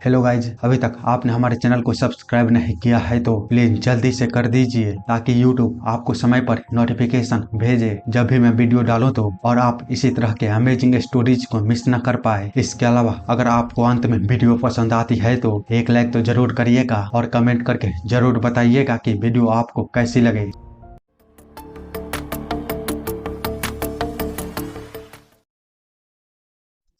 Hello guys, अभी तक आपने हमारे चैनल को सब्सक्राइब नहीं किया है तो प्लीज जल्दी से कर दीजिए ताकि यूट्यूब आपको समय पर नोटिफिकेशन भेजे जब भी मैं वीडियो डालूं तो, और आप इसी तरह के अमेजिंग स्टोरीज को मिस न कर पाए। इसके अलावा अगर आपको अंत में वीडियो पसंद आती है तो एक लाइक तो जरूर करिएगा और कमेंट करके जरूर बताइएगा कि वीडियो आपको कैसी लगे।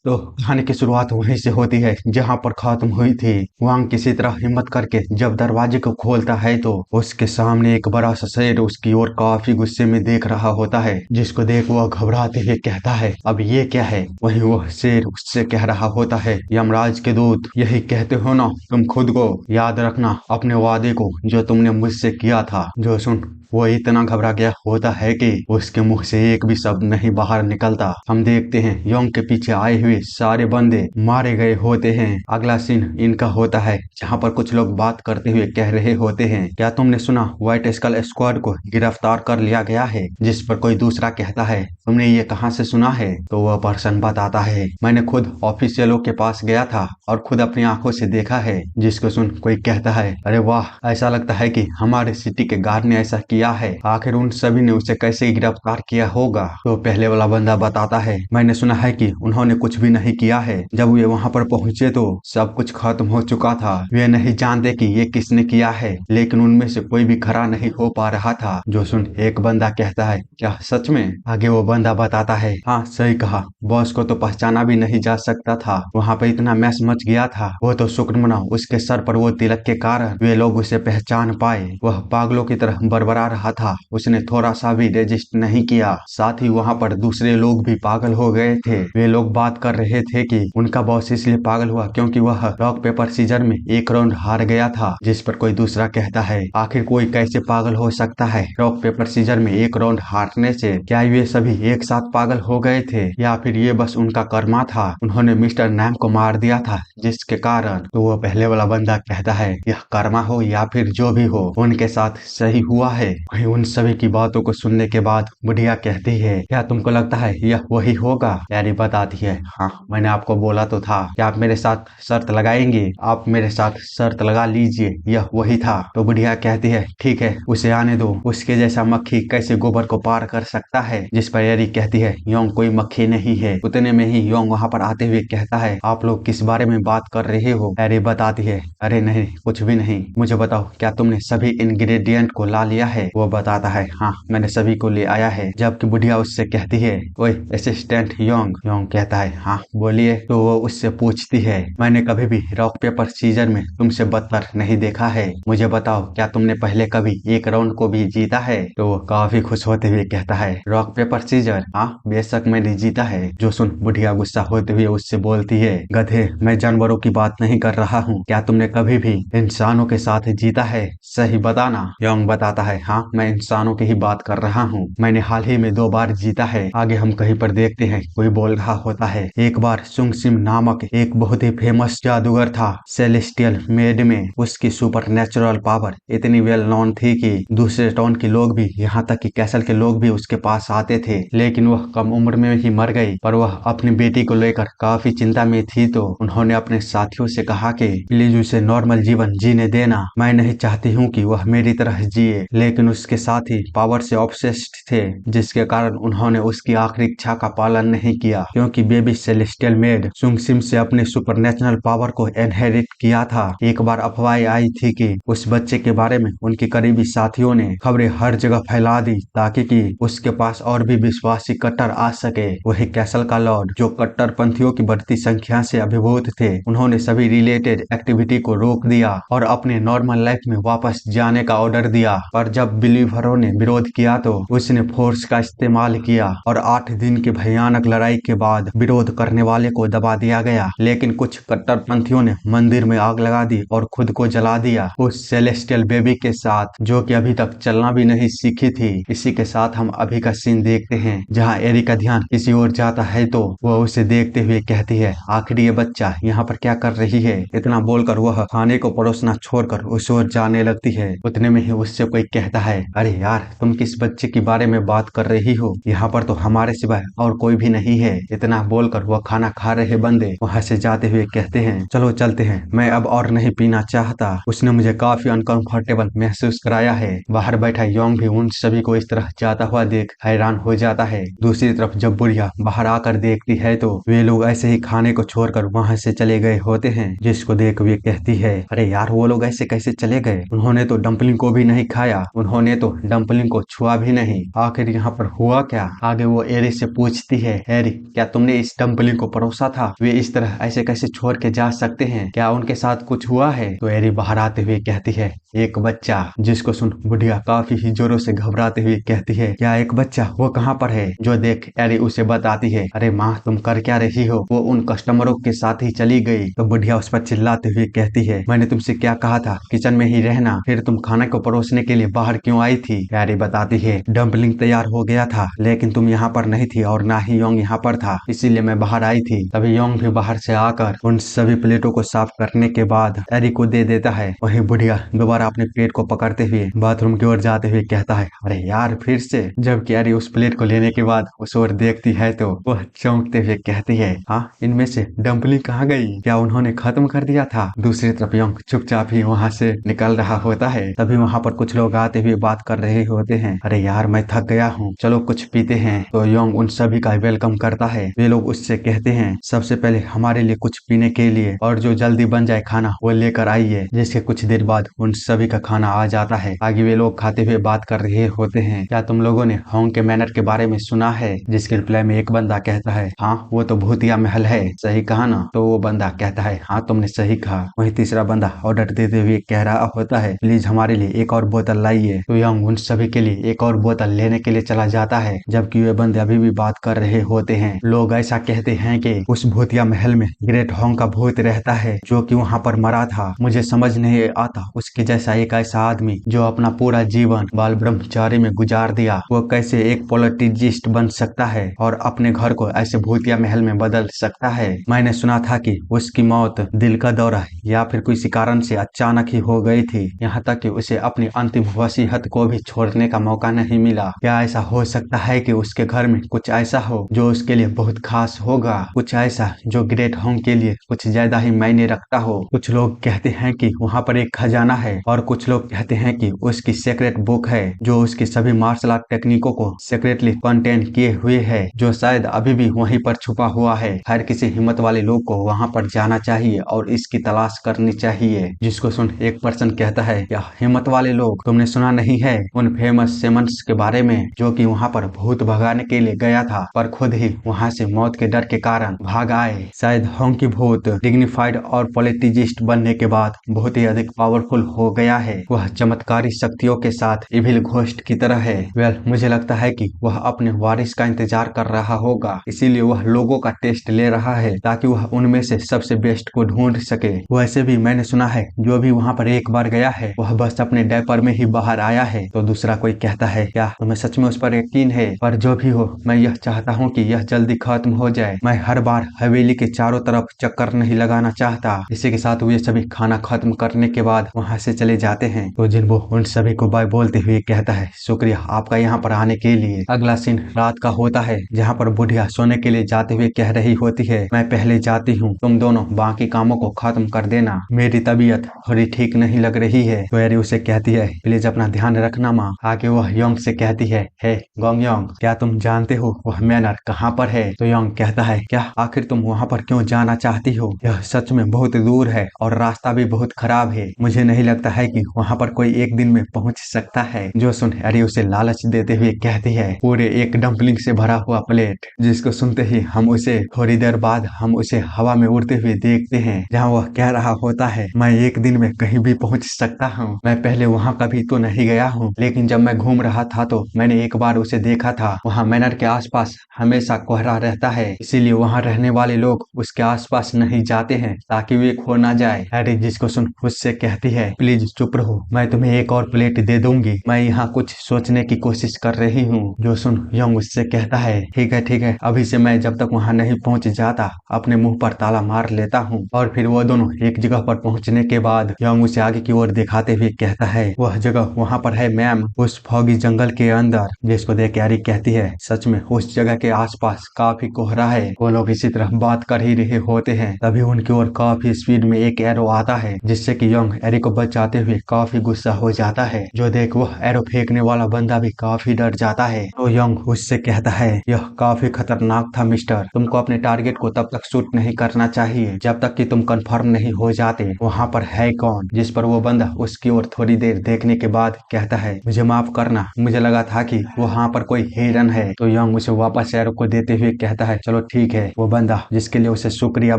तो कहानी की शुरुआत वहीं से होती है जहां पर खत्म हुई थी। वांग किसी तरह हिम्मत करके जब दरवाजे को खोलता है तो उसके सामने एक बड़ा सा शेर उसकी ओर काफी गुस्से में देख रहा होता है, जिसको देख वह घबराते हुए कहता है, अब ये क्या है। वहीं वह शेर उससे कह रहा होता है, यमराज के दूत यही कहते हो ना, तुम खुद को याद रखना अपने वादे को जो तुमने मुझसे किया था। जो सुन वो इतना घबरा गया होता है कि उसके मुंह से एक भी शब्द नहीं बाहर निकलता। हम देखते हैं योंग के पीछे आए हुए सारे बंदे मारे गए होते हैं। अगला सीन इनका होता है जहां पर कुछ लोग बात करते हुए कह रहे होते हैं, क्या तुमने सुना व्हाइट स्कल स्क्वाड को गिरफ्तार कर लिया गया है। जिस पर कोई दूसरा कहता है, तुमने ये कहां से सुना है। तो वह पर्सन बताता है, मैंने खुद ऑफिशियलों के पास गया था और खुद अपनी आंखों से देखा है। जिसको सुन कोई कहता है, अरे वाह, ऐसा लगता है कि हमारे सिटी के गार्ड ने ऐसा किया है। आखिर उन सभी ने उसे कैसे गिरफ्तार किया होगा। तो पहले वाला बंदा बताता है, मैंने सुना है कि उन्होंने कुछ भी नहीं किया है। जब वे वहां पर पहुंचे तो सब कुछ खत्म हो चुका था। वे नहीं जानते कि ये किसने किया है, लेकिन उनमें से कोई भी खड़ा नहीं हो पा रहा था। जो सुन एक बंदा कहता है, क्या सच में। आगे वो बंदा बताता है, हाँ सही कहा, बॉस को तो पहचाना भी नहीं जा सकता था। वहाँ पे इतना मैस मच गया था। वो तो शुक्र मनाओ उसके सर पर वो तिलक के कारण वे लोग उसे पहचान पाए। वह पागलों की तरह बड़बड़ा रहा था, उसने थोड़ा सा भी रेजिस्ट नहीं किया। साथ ही वहाँ पर दूसरे लोग भी पागल हो गए थे। वे लोग बात कर रहे थे कि उनका बॉस इसलिए पागल हुआ क्योंकि वह रॉक पेपर सीजर में एक राउंड हार गया था। जिस पर कोई दूसरा कहता है, आखिर कोई कैसे पागल हो सकता है रॉक पेपर सीजर में एक राउंड हारने से। क्या ये सभी एक साथ पागल हो गए थे या फिर ये बस उनका कर्मा था। उन्होंने मिस्टर नैम को मार दिया था जिसके कारण। तो वो पहले वाला बंदा कहता है, यह कर्मा हो या फिर जो भी हो, उनके साथ सही हुआ है। वहीं उन सभी की बातों को सुनने के बाद बुढ़िया कहती है, क्या तुमको लगता है यह वही होगा। यारी बताती है, हाँ मैंने आपको बोला तो था। क्या आप मेरे साथ शर्त लगाएंगे। आप मेरे साथ शर्त लगा लीजिए, यह वही था। तो बुढ़िया कहती है, ठीक है उसे आने दो, उसके जैसा मक्खी कैसे गोबर को पार कर सकता है। जिस पर एरी कहती है, योंग कोई मक्खी नहीं है। उतने में ही योंग वहाँ पर आते हुए कहता है, आप लोग किस बारे में बात कर रहे हो। एरी बताती है, अरे नहीं कुछ भी नहीं, मुझे बताओ क्या तुमने सभी इंग्रेडिएंट को ला लिया है। वो बताता है, हाँ मैंने सभी को ले आया है। जबकि बुढ़िया उससे कहती है, ओए असिस्टेंट योंग। योंग कहता है, हाँ बोलिए। तो वो उससे पूछती है, मैंने कभी भी रॉक पेपर सीजर में तुमसे बदतर नहीं देखा है। मुझे बताओ क्या तुमने पहले कभी एक राउंड को भी जीता है। तो वो काफी खुश होते हुए कहता है, रॉक पेपर सीजर, हाँ बेशक मैंने जीता है। जो सुन बुढ़िया गुस्सा होते हुए उससे बोलती है, गधे मैं जानवरों की बात नहीं कर रहा हूँ। क्या तुमने कभी भी इंसानों के साथ जीता है, सही बताना। योंग बताता है, हाँ मैं इंसानों की ही बात कर रहा हूँ। मैंने हाल ही में 2 बार जीता है। आगे हम कहीं पर देखते हैं कोई बोल रहा होता है, एक बार सुंग सिम नामक एक बहुत ही फेमस जादूगर था। सेलेस्टियल मेड में उसकी सुपर नेचुरल पावर इतनी वेल नोन थी कि दूसरे टाउन के लोग भी, यहाँ तक कि कैसल के लोग भी उसके पास आते थे। लेकिन वह कम उम्र में ही मर गई। पर वह अपनी बेटी को लेकर काफी चिंता में थी तो उन्होंने अपने साथियों से कहा कि प्लीज उसे नॉर्मल जीवन जीने देना। मैं नहीं चाहती हूँ कि वह मेरी तरह जिए। लेकिन उसके साथी पावर से ऑब्सेस्ड थे, जिसके कारण उन्होंने उसकी आखिरी इच्छा का पालन नहीं किया। क्योंकि बेबी सेलेस्टियल मेड सुंगसिम से अपने सुपरनेचुरल पावर को इनहेरिट किया था। एक बार अफवाहें आई थी कि उस बच्चे के बारे में उनके करीबी साथियों ने खबरें हर जगह फैला दी ताकि कि उसके पास और भी विश्वासी कट्टर आ सके। वही कैसल का लॉर्ड जो कट्टरपंथियों की बढ़ती संख्या से अभिभूत थे, उन्होंने सभी रिलेटेड एक्टिविटी को रोक दिया और अपने नॉर्मल लाइफ में वापस जाने का ऑर्डर दिया। पर जब बिलीवरों ने विरोध किया तो उसने फोर्स का इस्तेमाल किया और 8 दिन की भयानक लड़ाई के बाद विरोध करने वाले को दबा दिया गया। लेकिन कुछ कट्टरपंथियों ने मंदिर में आग लगा दी और खुद को जला दिया उस सेलेस्टियल बेबी के साथ, जो कि अभी तक चलना भी नहीं सीखी थी। इसी के साथ हम अभी का सीन देखते हैं जहाँ एरी का ध्यान किसी और जाता है तो वह उसे देखते हुए कहती है, आखिर ये बच्चा यहाँ पर क्या कर रही है। इतना बोलकर वह खाने को परोसना छोड़कर उस ओर जाने लगती है। उतने में ही उससे कोई कहता है, अरे यार तुम किस बच्चे के बारे में बात कर रही हो, यहाँ पर तो हमारे सिवाय और कोई भी नहीं है। इतना बोलकर पर वो खाना खा रहे बंदे वहाँ से जाते हुए कहते हैं, चलो चलते हैं, मैं अब और नहीं पीना चाहता। उसने मुझे काफी अनकंफर्टेबल महसूस कराया है। बाहर बैठा योंग भी उन सभी को इस तरह जाता हुआ देख हैरान हो जाता है। दूसरी तरफ जब बुढ़िया बाहर आकर देखती है तो वे लोग ऐसे ही खाने को छोड़कर वहाँ से चले गए होते हैं, जिसको देख वे कहती है, अरे यार वो लोग ऐसे कैसे चले गए? उन्होंने तो डम्पलिंग को भी नहीं खाया, उन्होंने तो डम्पलिंग को छुआ भी नहीं, आखिर यहाँ पर हुआ क्या? आगे वो एरी से पूछती है, एरी क्या तुमने इस डम्पलिंग को परोसा था? वे इस तरह ऐसे कैसे छोड़ के जा सकते हैं? क्या उनके साथ कुछ हुआ है? तो एरी बाहर आते हुए कहती है, एक बच्चा, जिसको सुन बुढ़िया काफी ही जोरों से घबराते हुए कहती है, क्या एक बच्चा? वो कहाँ पर है? जो देख एरी उसे बताती है, अरे माँ तुम कर क्या रही हो? वो उन कस्टमरों के साथ ही चली गई। तो बुढ़िया उस पर चिल्लाते हुए कहती है, मैंने तुमसे क्या कहा था, किचन में ही रहना, फिर तुम खाना को परोसने के लिए बाहर क्यों आई थी? एरी बताती है, डम्पलिंग तैयार हो गया था लेकिन तुम यहाँ पर नहीं थी और ना ही योंग यहाँ पर था, इसीलिए मैं बाहर आई थी। तभी योंग भी बाहर से आकर उन सभी प्लेटों को साफ करने के बाद एरी को दे देता है। वही बुढ़िया दोबारा अपने पेट को पकड़ते हुए बाथरूम की ओर जाते हुए कहता है, अरे यार फिर से। जबकि एरी उस प्लेट को लेने के बाद उस ओर देखती है तो वह चौंकते हुए कहती है, हाँ इनमें से डम्पलिंग कहाँ गई? क्या उन्होंने खत्म कर दिया था? दूसरी तरफ योंग चुपचाप ही वहाँ से निकल रहा होता है। तभी वहाँ पर कुछ लोग आते हुए बात कर रहे होते हैं, अरे यार मैं थक गया हूँ, चलो कुछ पीते हैं। तो योंग उन सभी का वेलकम करता है। वे लोग उससे कहते हैं, सबसे पहले हमारे लिए कुछ पीने के लिए और जो जल्दी बन जाए खाना वो लेकर आइए। जिसके कुछ देर बाद उन सभी का खाना आ जाता है। आगे वे लोग खाते हुए बात कर रहे होते हैं, क्या तुम लोगों ने होंग के मैनर के बारे में सुना है? जिसके रिप्लाई में एक बंदा कहता है, हाँ वो तो भूतिया महल है, सही कहा ना? तो वो बंदा कहता है, हाँ तुमने सही कहा। वही तीसरा बंदा ऑर्डर देते हुए कह रहा होता है, प्लीज हमारे लिए एक और बोतल लाइए। तो योंग उन सभी के लिए एक और बोतल लेने के लिए चला जाता है। जबकि वे बंदे अभी भी बात कर रहे होते हैं। लोग ऐसा कहते हैं कि उस भूतिया महल में ग्रेट होंग का भूत रहता है जो कि वहाँ पर मरा था। मुझे समझ नहीं आता उसके जैसा एक ऐसा आदमी जो अपना पूरा जीवन बाल ब्रह्मचारी में गुजार दिया, वो कैसे एक पॉलिटिजिस्ट बन सकता है और अपने घर को ऐसे भूतिया महल में बदल सकता है। मैंने सुना था कि उसकी मौत दिल का दौरा या फिर किसी कारण से अचानक ही हो गई थी, यहाँ तक कि उसे अपनी अंतिम वसीयत को भी छोड़ने का मौका नहीं मिला। क्या ऐसा हो सकता है कि उसके घर में कुछ ऐसा हो जो उसके लिए बहुत खास होगा, कुछ ऐसा जो ग्रेट होंग के लिए कुछ ज्यादा ही मायने रखता हो? कुछ लोग कहते हैं कि वहाँ पर एक खजाना है और कुछ लोग कहते हैं कि उसकी सीक्रेट बुक है जो उसकी सभी मार्शल आर्ट टेक्निकों को सीक्रेटली कंटेन किए हुए है, जो शायद अभी भी वहीं पर छुपा हुआ है। हर किसी हिम्मत वाले लोग को वहाँ पर जाना चाहिए और इसकी तलाश करनी चाहिए। जिसको सुन एक पर्सन कहता है, क्या हिम्मत वाले लोग? तुमने सुना नहीं है उन फेमस सेमंस के बारे में जो कि वहाँ पर भूत भगाने के लिए गया था पर खुद ही वहाँ से मौत के डर के कारण भाग आए? शायद होंग की भूत डिग्निफाइड और पॉलिटिजिस्ट बनने के बाद बहुत ही अधिक पावरफुल हो गया है। वह चमत्कारी शक्तियों के साथ इविल घोस्ट की तरह है। वेल मुझे लगता है कि वह अपने वारिस का इंतजार कर रहा होगा, इसीलिए वह लोगों का टेस्ट ले रहा है ताकि वह उनमें से सबसे बेस्ट को ढूंढ सके। वैसे भी मैंने सुना है जो भी वहाँ पर एक बार गया है वह बस अपने डायपर में ही बाहर आया है। तो दूसरा कोई कहता है, क्या तुम्हें सच में उस पर यकीन है? पर जो भी हो मैं यह चाहता हूँ कि यह जल्दी खत्म हो जाए। मैं हर बार हवेली के चारों तरफ चक्कर नहीं लगाना चाहता। इसी के साथ वे सभी खाना खत्म करने के बाद वहाँ से चले जाते हैं। तो जिन्हो उन सभी को बाय बोलते हुए कहता है, शुक्रिया आपका यहाँ पर आने के लिए। अगला सीन रात का होता है जहाँ पर बुढ़िया सोने के लिए जाते हुए कह रही होती है, मैं पहले जाती हूँ, तुम दोनों बाकी कामों को खत्म कर देना, मेरी तबीयत थोड़ी ठीक नहीं लग रही है। तो एरी उसे कहती है, प्लीज अपना ध्यान रखना माँ। आगे वह योंग से कहती है, हे गोंग योंग, क्या तुम जानते हो वह मैनर कहाँ पर है? तो योंग कहता है, क्या आखिर तुम वहाँ पर क्यों जाना चाहती हो? यह सच में बहुत दूर है और रास्ता भी बहुत खराब है। मुझे नहीं लगता है कि वहाँ पर कोई एक दिन में पहुँच सकता है। जो सुन एरी उसे लालच देते हुए कहती है, पूरे एक डम्पलिंग से भरा हुआ प्लेट। जिसको सुनते ही हम उसे थोड़ी देर बाद हम उसे हवा में उड़ते हुए देखते हैं जहाँ वह कह रहा होता है, मैं एक दिन में कहीं भी पहुँच सकता हूँ। मैं पहले वहाँ कभी तो नहीं गया हूँ लेकिन जब मैं घूम रहा था तो मैंने एक बार उसे देखा था। वहाँ मैनर के आसपास हमेशा कोहरा रहता है, इसीलिए वहाँ रहने वाले लोग उसके आसपास नहीं जाते हैं ताकि वे खो ना जाए। एरी जिसको सुन उससे कहती है, प्लीज चुप रहो, मैं तुम्हें एक और प्लेट दे दूंगी, मैं यहाँ कुछ सोचने की कोशिश कर रही हूँ। जो सुन योंग उससे कहता है, ठीक है, अभी से मैं जब तक वहाँ नहीं पहुँच जाता अपने मुंह पर ताला मार लेता हूँ। और फिर वो दोनों एक जगह पर पहुँचने के बाद योंग उसे आगे की ओर दिखाते हुए कहता है, वह जगह वहाँ पर है मैम, उस फॉगी जंगल के अंदर। जिसको देख एरी कहती है, सच में उस जगह के आसपास काफी कोहरा है। वो लोग इसी तरह बात कर ही रहे होते हैं, तभी उनकी ओर काफी स्पीड में एक एरो आता है, जिससे कि यंग एरी को बचाते हुए काफी गुस्सा हो जाता है। जो देख वह एरो फेंकने वाला बंदा भी काफी डर जाता है। तो यंग उससे कहता है, यह काफी खतरनाक था मिस्टर, तुमको अपने टारगेट को तब तक शूट नहीं करना चाहिए जब तक कि तुम कंफर्म नहीं हो जाते वहाँ पर है कौन। जिस पर वो बंदा उसकी ओर थोड़ी देर देखने के बाद कहता है, मुझे माफ करना, मुझे लगा था कि वहाँ पर कोई हिरन है। तो यंग उसे वापस एरो को देते हुए कहता है, चलो ठीक है। वो बंदा जिसके लिए उसे शुक्रिया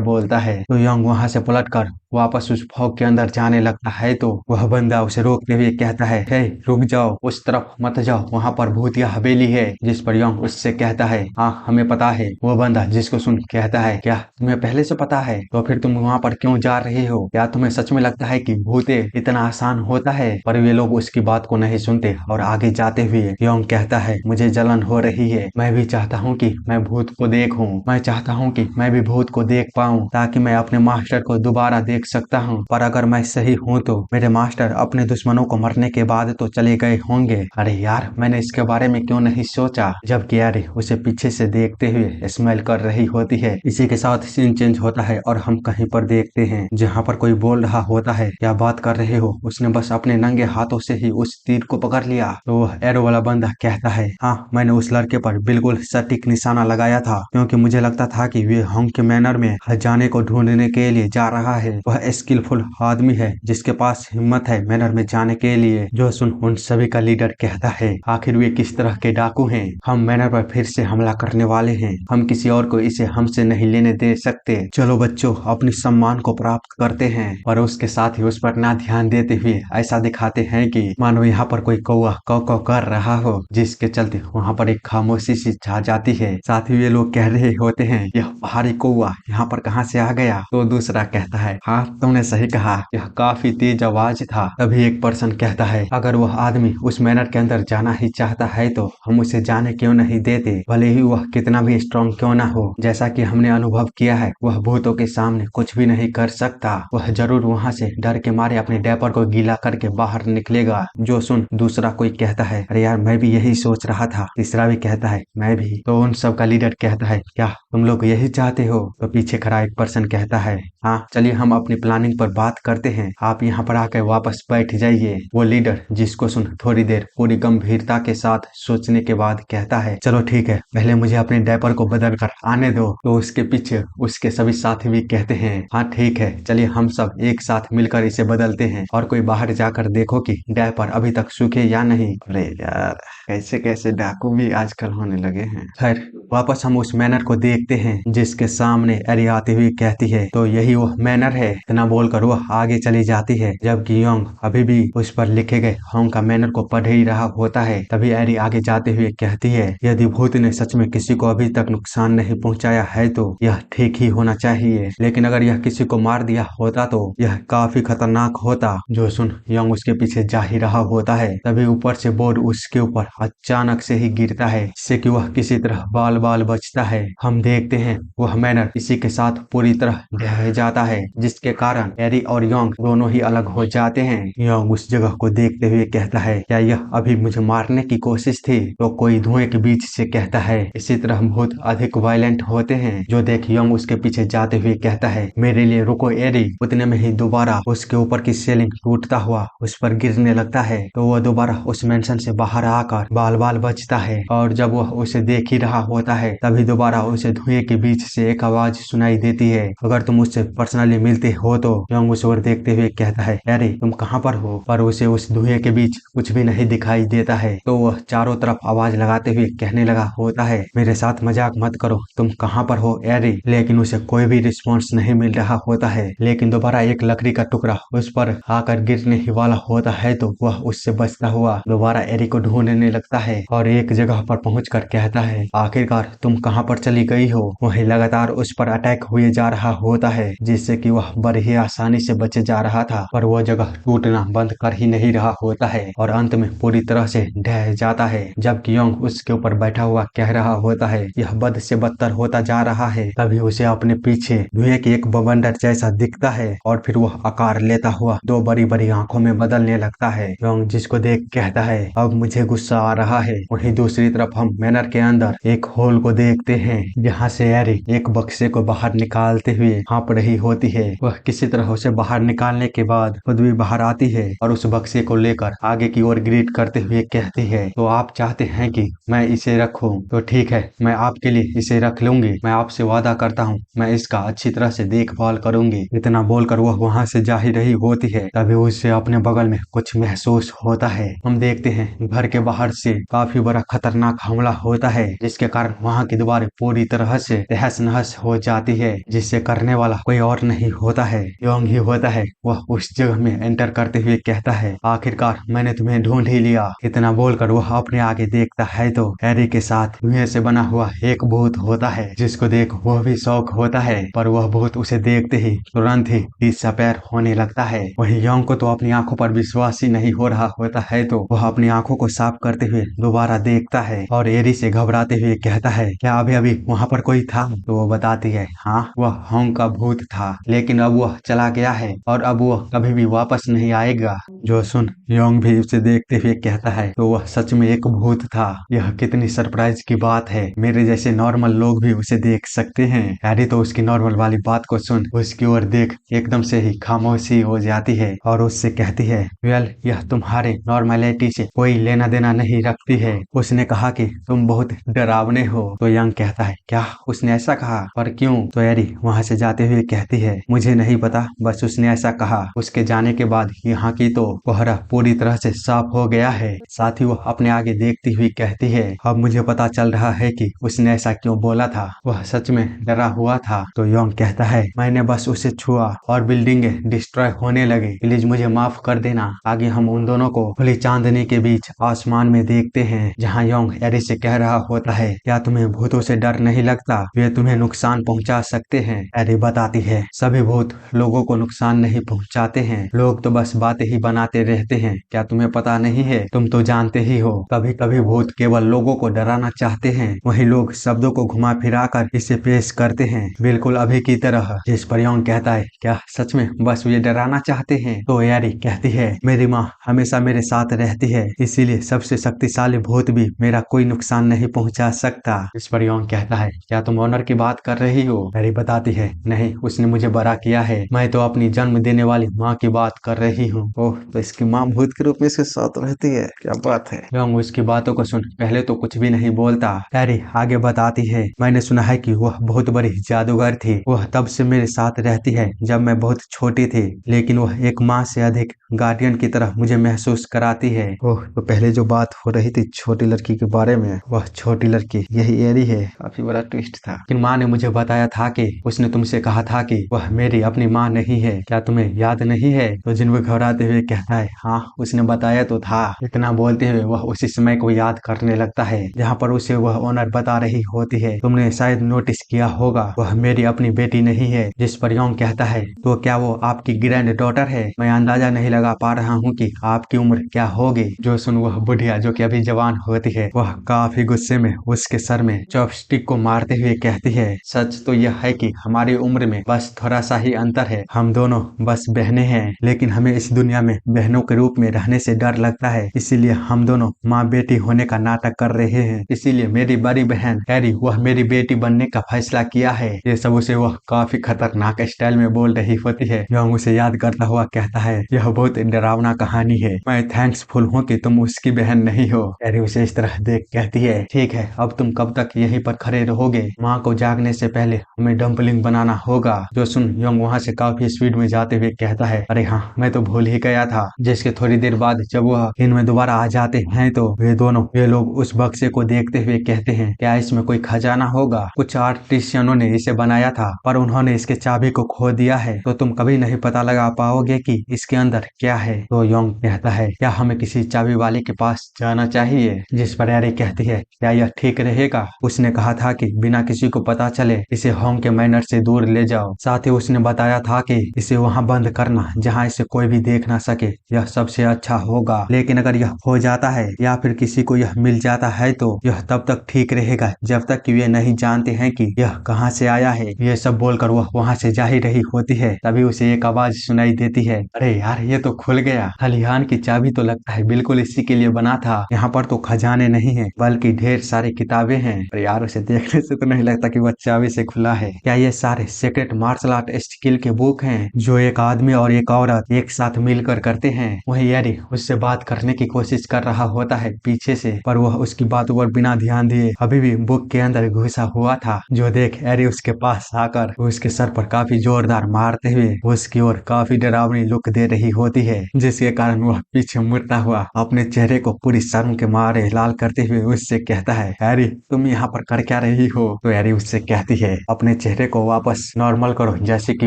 बोलता है। तो यंग वहाँ से पलटकर वापस उस फॉग के अंदर जाने लगता है। तो वह बंदा उसे रोकते हुए कहता है, हे रुक जाओ, उस तरफ मत जाओ, वहाँ पर भूतिया हवेली है। जिस पर यंग उससे कहता है, हाँ हमें पता है। वो बंदा जिसको सुन कहता है, क्या तुम्हें पहले से पता है? तो फिर तुम वहाँ पर क्यों जा रहे हो? क्या तुम्हें सच में लगता है कि भूते इतना आसान होता है? पर वे लोग उसकी बात को नहीं सुनते और आगे जाते हुए यंग कहता है, मुझे जलन हो रही है, मैं भी चाहता हूँ कि मैं भूत को देखूं, मैं चाहता हूँ कि मैं भी भूत को देख पाऊं ताकि मैं अपने मास्टर को दोबारा देख सकता हूँ। पर अगर मैं सही हूँ तो मेरे मास्टर अपने दुश्मनों को मरने के बाद तो चले गए होंगे। अरे यार, मैंने इसके बारे में क्यों नहीं सोचा। जबकि एरी उसे पीछे से देखते हुए स्माइल कर रही होती है। इसी के साथ सीन चेंज होता है और हम कहीं पर देखते हैं जहाँ पर कोई बोल रहा होता है, क्या बात कर रहे हो? उसने बस अपने नंगे हाथों से ही उस तीर को पकड़ लिया। तो वह एरो वाला बंदा कहता है, हाँ मैंने उस लड़के पर बिल्कुल सटीक निशाना लगाया था, क्योंकि मुझे लगता था कि वे हंग के मैनर में खजाने को ढूंढने के लिए जा रहा है। वह स्किलफुल आदमी है जिसके पास हिम्मत है मैनर में जाने के लिए। जो सुन उन सभी का लीडर कहता है, आखिर वे किस तरह के डाकू हैं? हम मैनर पर फिर से हमला करने वाले हैं, हम किसी और को इसे हमसे नहीं लेने दे सकते। चलो बच्चों, अपनी सम्मान को प्राप्त करते हैं। और उसके साथ ही उस पर ना ध्यान देते हुए ऐसा दिखाते हैं कि मानो यहाँ पर कोई कौवा कौ कौ कर रहा हो, जिसके चलते वहाँ पर एक खामोशी सी छा जाती है। साथ ही वे लोग कह रहे होते हैं, यह पहाड़ी कौवा यहाँ पर कहाँ से आ गया? तो दूसरा कहता है, हाँ तुमने सही कहा, यह काफी तेज आवाज था। तभी एक पर्सन कहता है, अगर वह आदमी उस मैनर के अंदर जाना ही चाहता है तो हम उसे जाने क्यों नहीं देते, भले ही वह कितना भी स्ट्रांग क्यों ना हो। जैसा कि हमने अनुभव किया है, वह भूतों के सामने कुछ भी नहीं कर सकता। वह जरूर वहाँ से डर के मारे अपने डायपर को गीला करके बाहर निकलेगा। जो सुन दूसरा कोई कहता है, अरे यार मैं भी यही सोच रहा था। तीसरा भी कहता है, मैं भी। तो उन सब का लीडर कहता है, क्या तुम लोग यही चाहते हो? तो पीछे खड़ा एक पर्सन कहता है, हाँ चलिए हम अपनी प्लानिंग पर बात करते हैं, आप यहाँ पर आकर वापस बैठ जाइए। वो लीडर जिसको सुन थोड़ी देर पूरी गंभीरता के साथ सोचने के बाद कहता है, चलो ठीक है, पहले मुझे अपने डायपर को बदल कर आने दो। तो उसके पीछे उसके सभी साथी भी कहते हैं, हाँ ठीक है, चलिए हम सब एक साथ मिलकर इसे बदलते हैं। और कोई बाहर जाकर देखो कि डायपर अभी तक सूखे या नहीं। अरे यार, कैसे कैसे डाकू भी आजकल होने लगे हैं। खैर वापस हम उस मैनर को देखते हैं जिसके सामने एरी आती हुई कहती है, तो यही वह मैनर है। इतना बोलकर वह आगे चली जाती है, जबकि योंग अभी भी उस पर लिखे गए होंग का मैनर को पढ़ ही रहा होता है। तभी एरी आगे जाते हुए कहती है, यदि भूत ने सच में किसी को अभी तक नुकसान नहीं पहुंचाया है तो यह ठीक ही होना चाहिए, लेकिन अगर यह किसी को मार दिया होता तो यह काफी खतरनाक होता। जो सुन योंग उसके पीछे जा ही रहा होता है, तभी ऊपर से बोर्ड उसके ऊपर अचानक से ही गिरता है, जिससे कि वह किसी तरह बाल बाल बचता है। हम देखते हैं वह मैनर इसी के साथ पूरी तरह ढह जाता है, जिसके कारण एरी और योंग दोनों ही अलग हो जाते हैं। योंग उस जगह को देखते हुए कहता है, क्या यह अभी मुझे मारने की कोशिश थी? तो कोई धुएं के बीच से कहता है, इसी तरह बहुत अधिक वायलेंट होते हैं। जो देख योंग उसके पीछे जाते हुए कहता है, मेरे लिए रुको एरी। उतने में ही दोबारा उसके ऊपर की सीलिंग टूटता हुआ उस पर गिरने लगता है। तो वह दोबारा उस मेंशन से बाहर आकर बाल बाल बचता है, और जब वह उसे देख ही रहा होता है तभी दोबारा उसे धुएं के बीच से एक आवाज सुनाई देती है, अगर तुम उससे पर्सनली मिलते हो तो। योंग उस ओर देखते हुए कहता है, अरे तुम कहाँ पर हो? पर उसे उस धुएं के बीच कुछ भी नहीं दिखाई देता है। तो वह चारों तरफ आवाज लगाते हुए कहने लगा होता है, मेरे साथ मजाक मत करो, तुम कहाँ पर हो एरी? लेकिन उसे कोई भी रिस्पॉन्स नहीं मिल रहा होता है। लेकिन दोबारा एक लकड़ी का टुकड़ा उस पर आकर गिरने ही वाला होता है, तो वह उससे बचता हुआ दोबारा एरी को ढूंढने लगता है और एक जगह पर पहुंचकर कहता है, आखिरकार तुम कहां पर चली गई हो? वही लगातार उस पर अटैक हुए जा रहा होता है, जिससे कि वह बड़ी ही आसानी से बचे जा रहा था, पर वह जगह टूटना बंद कर ही नहीं रहा होता है और अंत में पूरी तरह से ढह जाता है। जबकि योंग उसके ऊपर बैठा हुआ कह रहा होता है, यह बद से बदतर होता जा रहा है। तभी उसे अपने पीछे धुएं की एक बवंडर जैसा दिखता है और फिर वह आकार लेता हुआ दो बड़ी बड़ी आंखों में बदलने लगता है। योंग जिसको देख कहता है, अब मुझे गुस्सा आ रहा है। वहीं दूसरी तरफ हम मैनर के अंदर एक होल को देखते हैं जहाँ से एरी एक बक्से को बाहर निकालते हुए हाँप रही होती है। वह किसी तरह उसे बाहर निकालने के बाद खुद भी बाहर आती है और उस बक्से को लेकर आगे की ओर ग्रीट करते हुए कहती है, तो आप चाहते हैं कि मैं इसे रखूं? तो ठीक है, मैं आपके लिए इसे रख लूंगी। मैं आपसे वादा करता हूँ, मैं इसका अच्छी तरह से देखभाल करूंगी। इतना बोलकर वह वहाँ से जा ही रही होती है, तभी उसे अपने बगल में कुछ महसूस होता है। हम देखते हैं घर के बाहर से काफी बड़ा खतरनाक हमला होता है, जिसके कारण वहाँ की दीवारें पूरी तरह से तहस नहस हो जाती है, जिससे करने वाला कोई और नहीं होता है, योंग ही होता है। वह उस जगह में एंटर करते हुए कहता है, आखिरकार मैंने तुम्हें ढूंढ ही लिया। इतना बोलकर वह अपने आगे देखता है तो हैरी के साथ धुएं से बना हुआ एक भूत होता है, जिसको देख वह भी शौक होता है, पर वह भूत उसे देखते ही तुरंत ही डिसअपीयर होने लगता है। वहीं योंग को तो अपनी आंखों पर विश्वास ही नहीं हो रहा होता है, तो वह अपनी आंखों को साफ करते हुए दोबारा देखता है और एरी से घबराते हुए कहता है, क्या अभी अभी वहाँ पर कोई था? तो वो बताती है, हाँ, वह होंग का भूत था, लेकिन अब वह चला गया है और अब वह कभी भी वापस नहीं आएगा। जो सुन योंग भी उसे देखते हुए कहता है, तो वह सच में एक भूत था। यह कितनी सरप्राइज की बात है, मेरे जैसे नॉर्मल लोग भी उसे देख सकते हैं। हैरी तो उसकी नॉर्मल वाली बात को सुन उसकी ओर देख एकदम से ही खामोशी हो जाती है और उससे कहती है, वेल, यह तुम्हारे नॉर्मलिटी से कोई लेना देना नहीं रखती है। उसने कहा कि तुम बहुत डरावने हो। तो यंग कहता है, क्या उसने ऐसा कहा? पर क्यों? तो एरी वहाँ से जाते हुए कहती है, मुझे नहीं पता, बस उसने ऐसा कहा। उसके जाने के बाद यहाँ की तो कोहरा पूरी तरह से साफ हो गया है। साथ ही वह अपने आगे देखती हुई कहती है, अब मुझे पता चल रहा है कि उसने ऐसा क्यों बोला था। वह सच में डरा हुआ था। तो योंग कहता है, मैंने बस उसे छुआ और बिल्डिंगे डिस्ट्रॉय होने लगे। प्लीज मुझे माफ कर देना। आगे हम उन दोनों को खुली चांदनी के बीच आसमान में देखते हैं, जहाँ योंग एरी से कह रहा होता है, क्या तुम्हें भूतों से डर नहीं लगता? वे तुम्हें नुकसान पहुँचा सकते हैं। एरी बताती है, सभी भूत लोगों को नुकसान नहीं पहुँचाते हैं, लोग तो बस बातें ही बनाते रहते हैं। क्या तुम्हें पता नहीं है? तुम तो जानते ही हो, कभी कभी भूत केवल लोगों को डराना चाहते हैं, वही लोग शब्दों को घुमा फिरा कर इसे पेश करते हैं, बिल्कुल अभी की तरह। जिस पर योंग कहता है, क्या सच में बस वे डराना चाहते हैं? तो एरी कहती है, मेरी माँ हमेशा मेरे साथ रहती है, इसीलिए सबसे शक्तिशाली भूत भी मेरा कोई नुकसान नहीं पहुंचा सकता। इस पर योंग कहता है, क्या तुम ऑनर की बात कर रही हो? एरी बताती है, नहीं, उसने मुझे बड़ा किया है, मैं तो अपनी जन्म देने वाली माँ की बात कर रही हूँ। ओह, तो इसकी माँ भूत के रूप में इसके साथ रहती है, क्या बात है। योंग उसकी बातों को सुन पहले तो कुछ भी नहीं बोलता। एरी आगे बताती है, मैंने सुना है कि वह बहुत बड़ी जादूगर थी। वह तब से मेरे साथ रहती है जब मैं बहुत छोटी थी, लेकिन वह एक माँ से अधिक गार्डियन की तरह मुझे महसूस कराती है। ओह, तो पहले जो बात हो रही थी छोटी लड़की के बारे में, वह छोटी लड़की यही एरी है। काफी बड़ा ट्विस्ट था। लेकिन माँ ने मुझे बताया था कि उसने तुमसे कहा था कि वह मेरी अपनी माँ नहीं है, क्या तुम्हें याद नहीं है? तो जिन्हों घबराते हुए कहता है, हाँ, उसने बताया तो था। इतना बोलते हुए वह उसी समय को याद करने लगता है जहाँ पर उसे वह ओनर बता रही होती है, तुमने शायद नोटिस किया होगा, वह मेरी अपनी बेटी नहीं है। जिस पर योंग कहता है, तो क्या वो आपकी ग्रैंड डॉटर है? मैं अंदाजा नहीं लगा पा रहा हूँ कि आपकी उम्र क्या होगी। जो सुन वह बुढ़िया जो कि अभी जवान होती है, वह काफी गुस्से में उसके सर में चॉपस्टिक को मारते हुए कहती है, सच तो यह है कि हमारी उम्र में बस थोड़ा सा ही अंतर है, हम दोनों बस बहनें हैं, लेकिन हमें इस दुनिया में बहनों के रूप में रहने से डर लगता है, इसीलिए हम दोनों माँ बेटी होने का नाटक कर रहे हैं। इसीलिए मेरी बड़ी बहन हैरी वह मेरी बेटी बनने का फैसला किया है। ये सब उसे वह काफी खतरनाक स्टाइल में बोल रही होती है। योंग उसे याद करता हुआ कहता है, यह बहुत डरावना कहानी है, मैं थैंक्सफुल हूँ कि तुम उसकी बहन नहीं हो। हैरी उसे इस तरह देख कहती है, ठीक है, अब तुम कब तक यहीं पर खड़े रहोगे? माँ को जागने से पहले हमें डम्पलिंग बनाना होगा। जो सुन योंग वहाँ से काफी स्पीड में जाते हुए कहता है, अरे हाँ, मैं तो भूल ही गया था। जिसके थोड़ी देर बाद जब वह इनमें दोबारा आ जाते हैं तो वे लोग उस बक्से को देखते हुए कहते हैं, क्या इसमें कोई खजाना होगा? कुछ आर्टिशियनों ने इसे बनाया था, पर उन्होंने इसके चाबी को खो दिया है, तो तुम कभी नहीं पता लगा पाओगे कि इसके अंदर क्या है। तो योंग कहता है, क्या हमें किसी चाबी वाले के पास जाना चाहिए? जिस पर एरी कहती है, क्या यह ठीक रहेगा? उसने कहा था कि बिना किसी को पता चले इसे होंग के मैनर से दूर ले जाओ। साथ ही उसने बताया था कि इसे वहाँ बंद करना जहाँ इसे कोई भी देख ना सके। यह सबसे सबसे अच्छा होगा, लेकिन अगर यह हो जाता है या फिर किसी को यह मिल जाता है तो यह तब तक ठीक रहेगा जब तक कि वे नहीं जानते हैं कि यह कहां से आया है। ये सब बोलकर वह वहां से जा ही रही होती है, तभी उसे एक आवाज सुनाई देती है, अरे यार ये तो खुल गया। खलिहान की चाबी तो लगता है बिल्कुल इसी के लिए बना था। यहाँ पर तो खजाने नहीं है बल्कि ढेर सारी किताबें हैं। अरे यार उसे देखने से तो नहीं लगता कि वह चाबी से खुला है। क्या ये सारे सीक्रेट मार्शल आर्ट स्किल के बुक हैं जो एक आदमी और एक औरत एक साथ मिलकर करते हैं? वही एरी उससे बात करने की कोशिश कर रहा होता है पीछे से, पर वह उसकी बातों पर बिना ध्यान दिए अभी भी बुक के अंदर घुसा हुआ था। जो देख एरी उसके पास आकर उसके सर पर काफी जोरदार मारते हुए उसकी ओर काफी डरावनी लुक दे रही होती है, जिसके कारण वह पीछे मुड़ता हुआ अपने चेहरे को पूरी शर्म के मारे लाल करते हुए उससे कहता है, हैरी तुम यहाँ पर कर क्या रही हो? तो हैरी उससे कहती है, अपने चेहरे को वापस नॉर्मल करो जैसे कि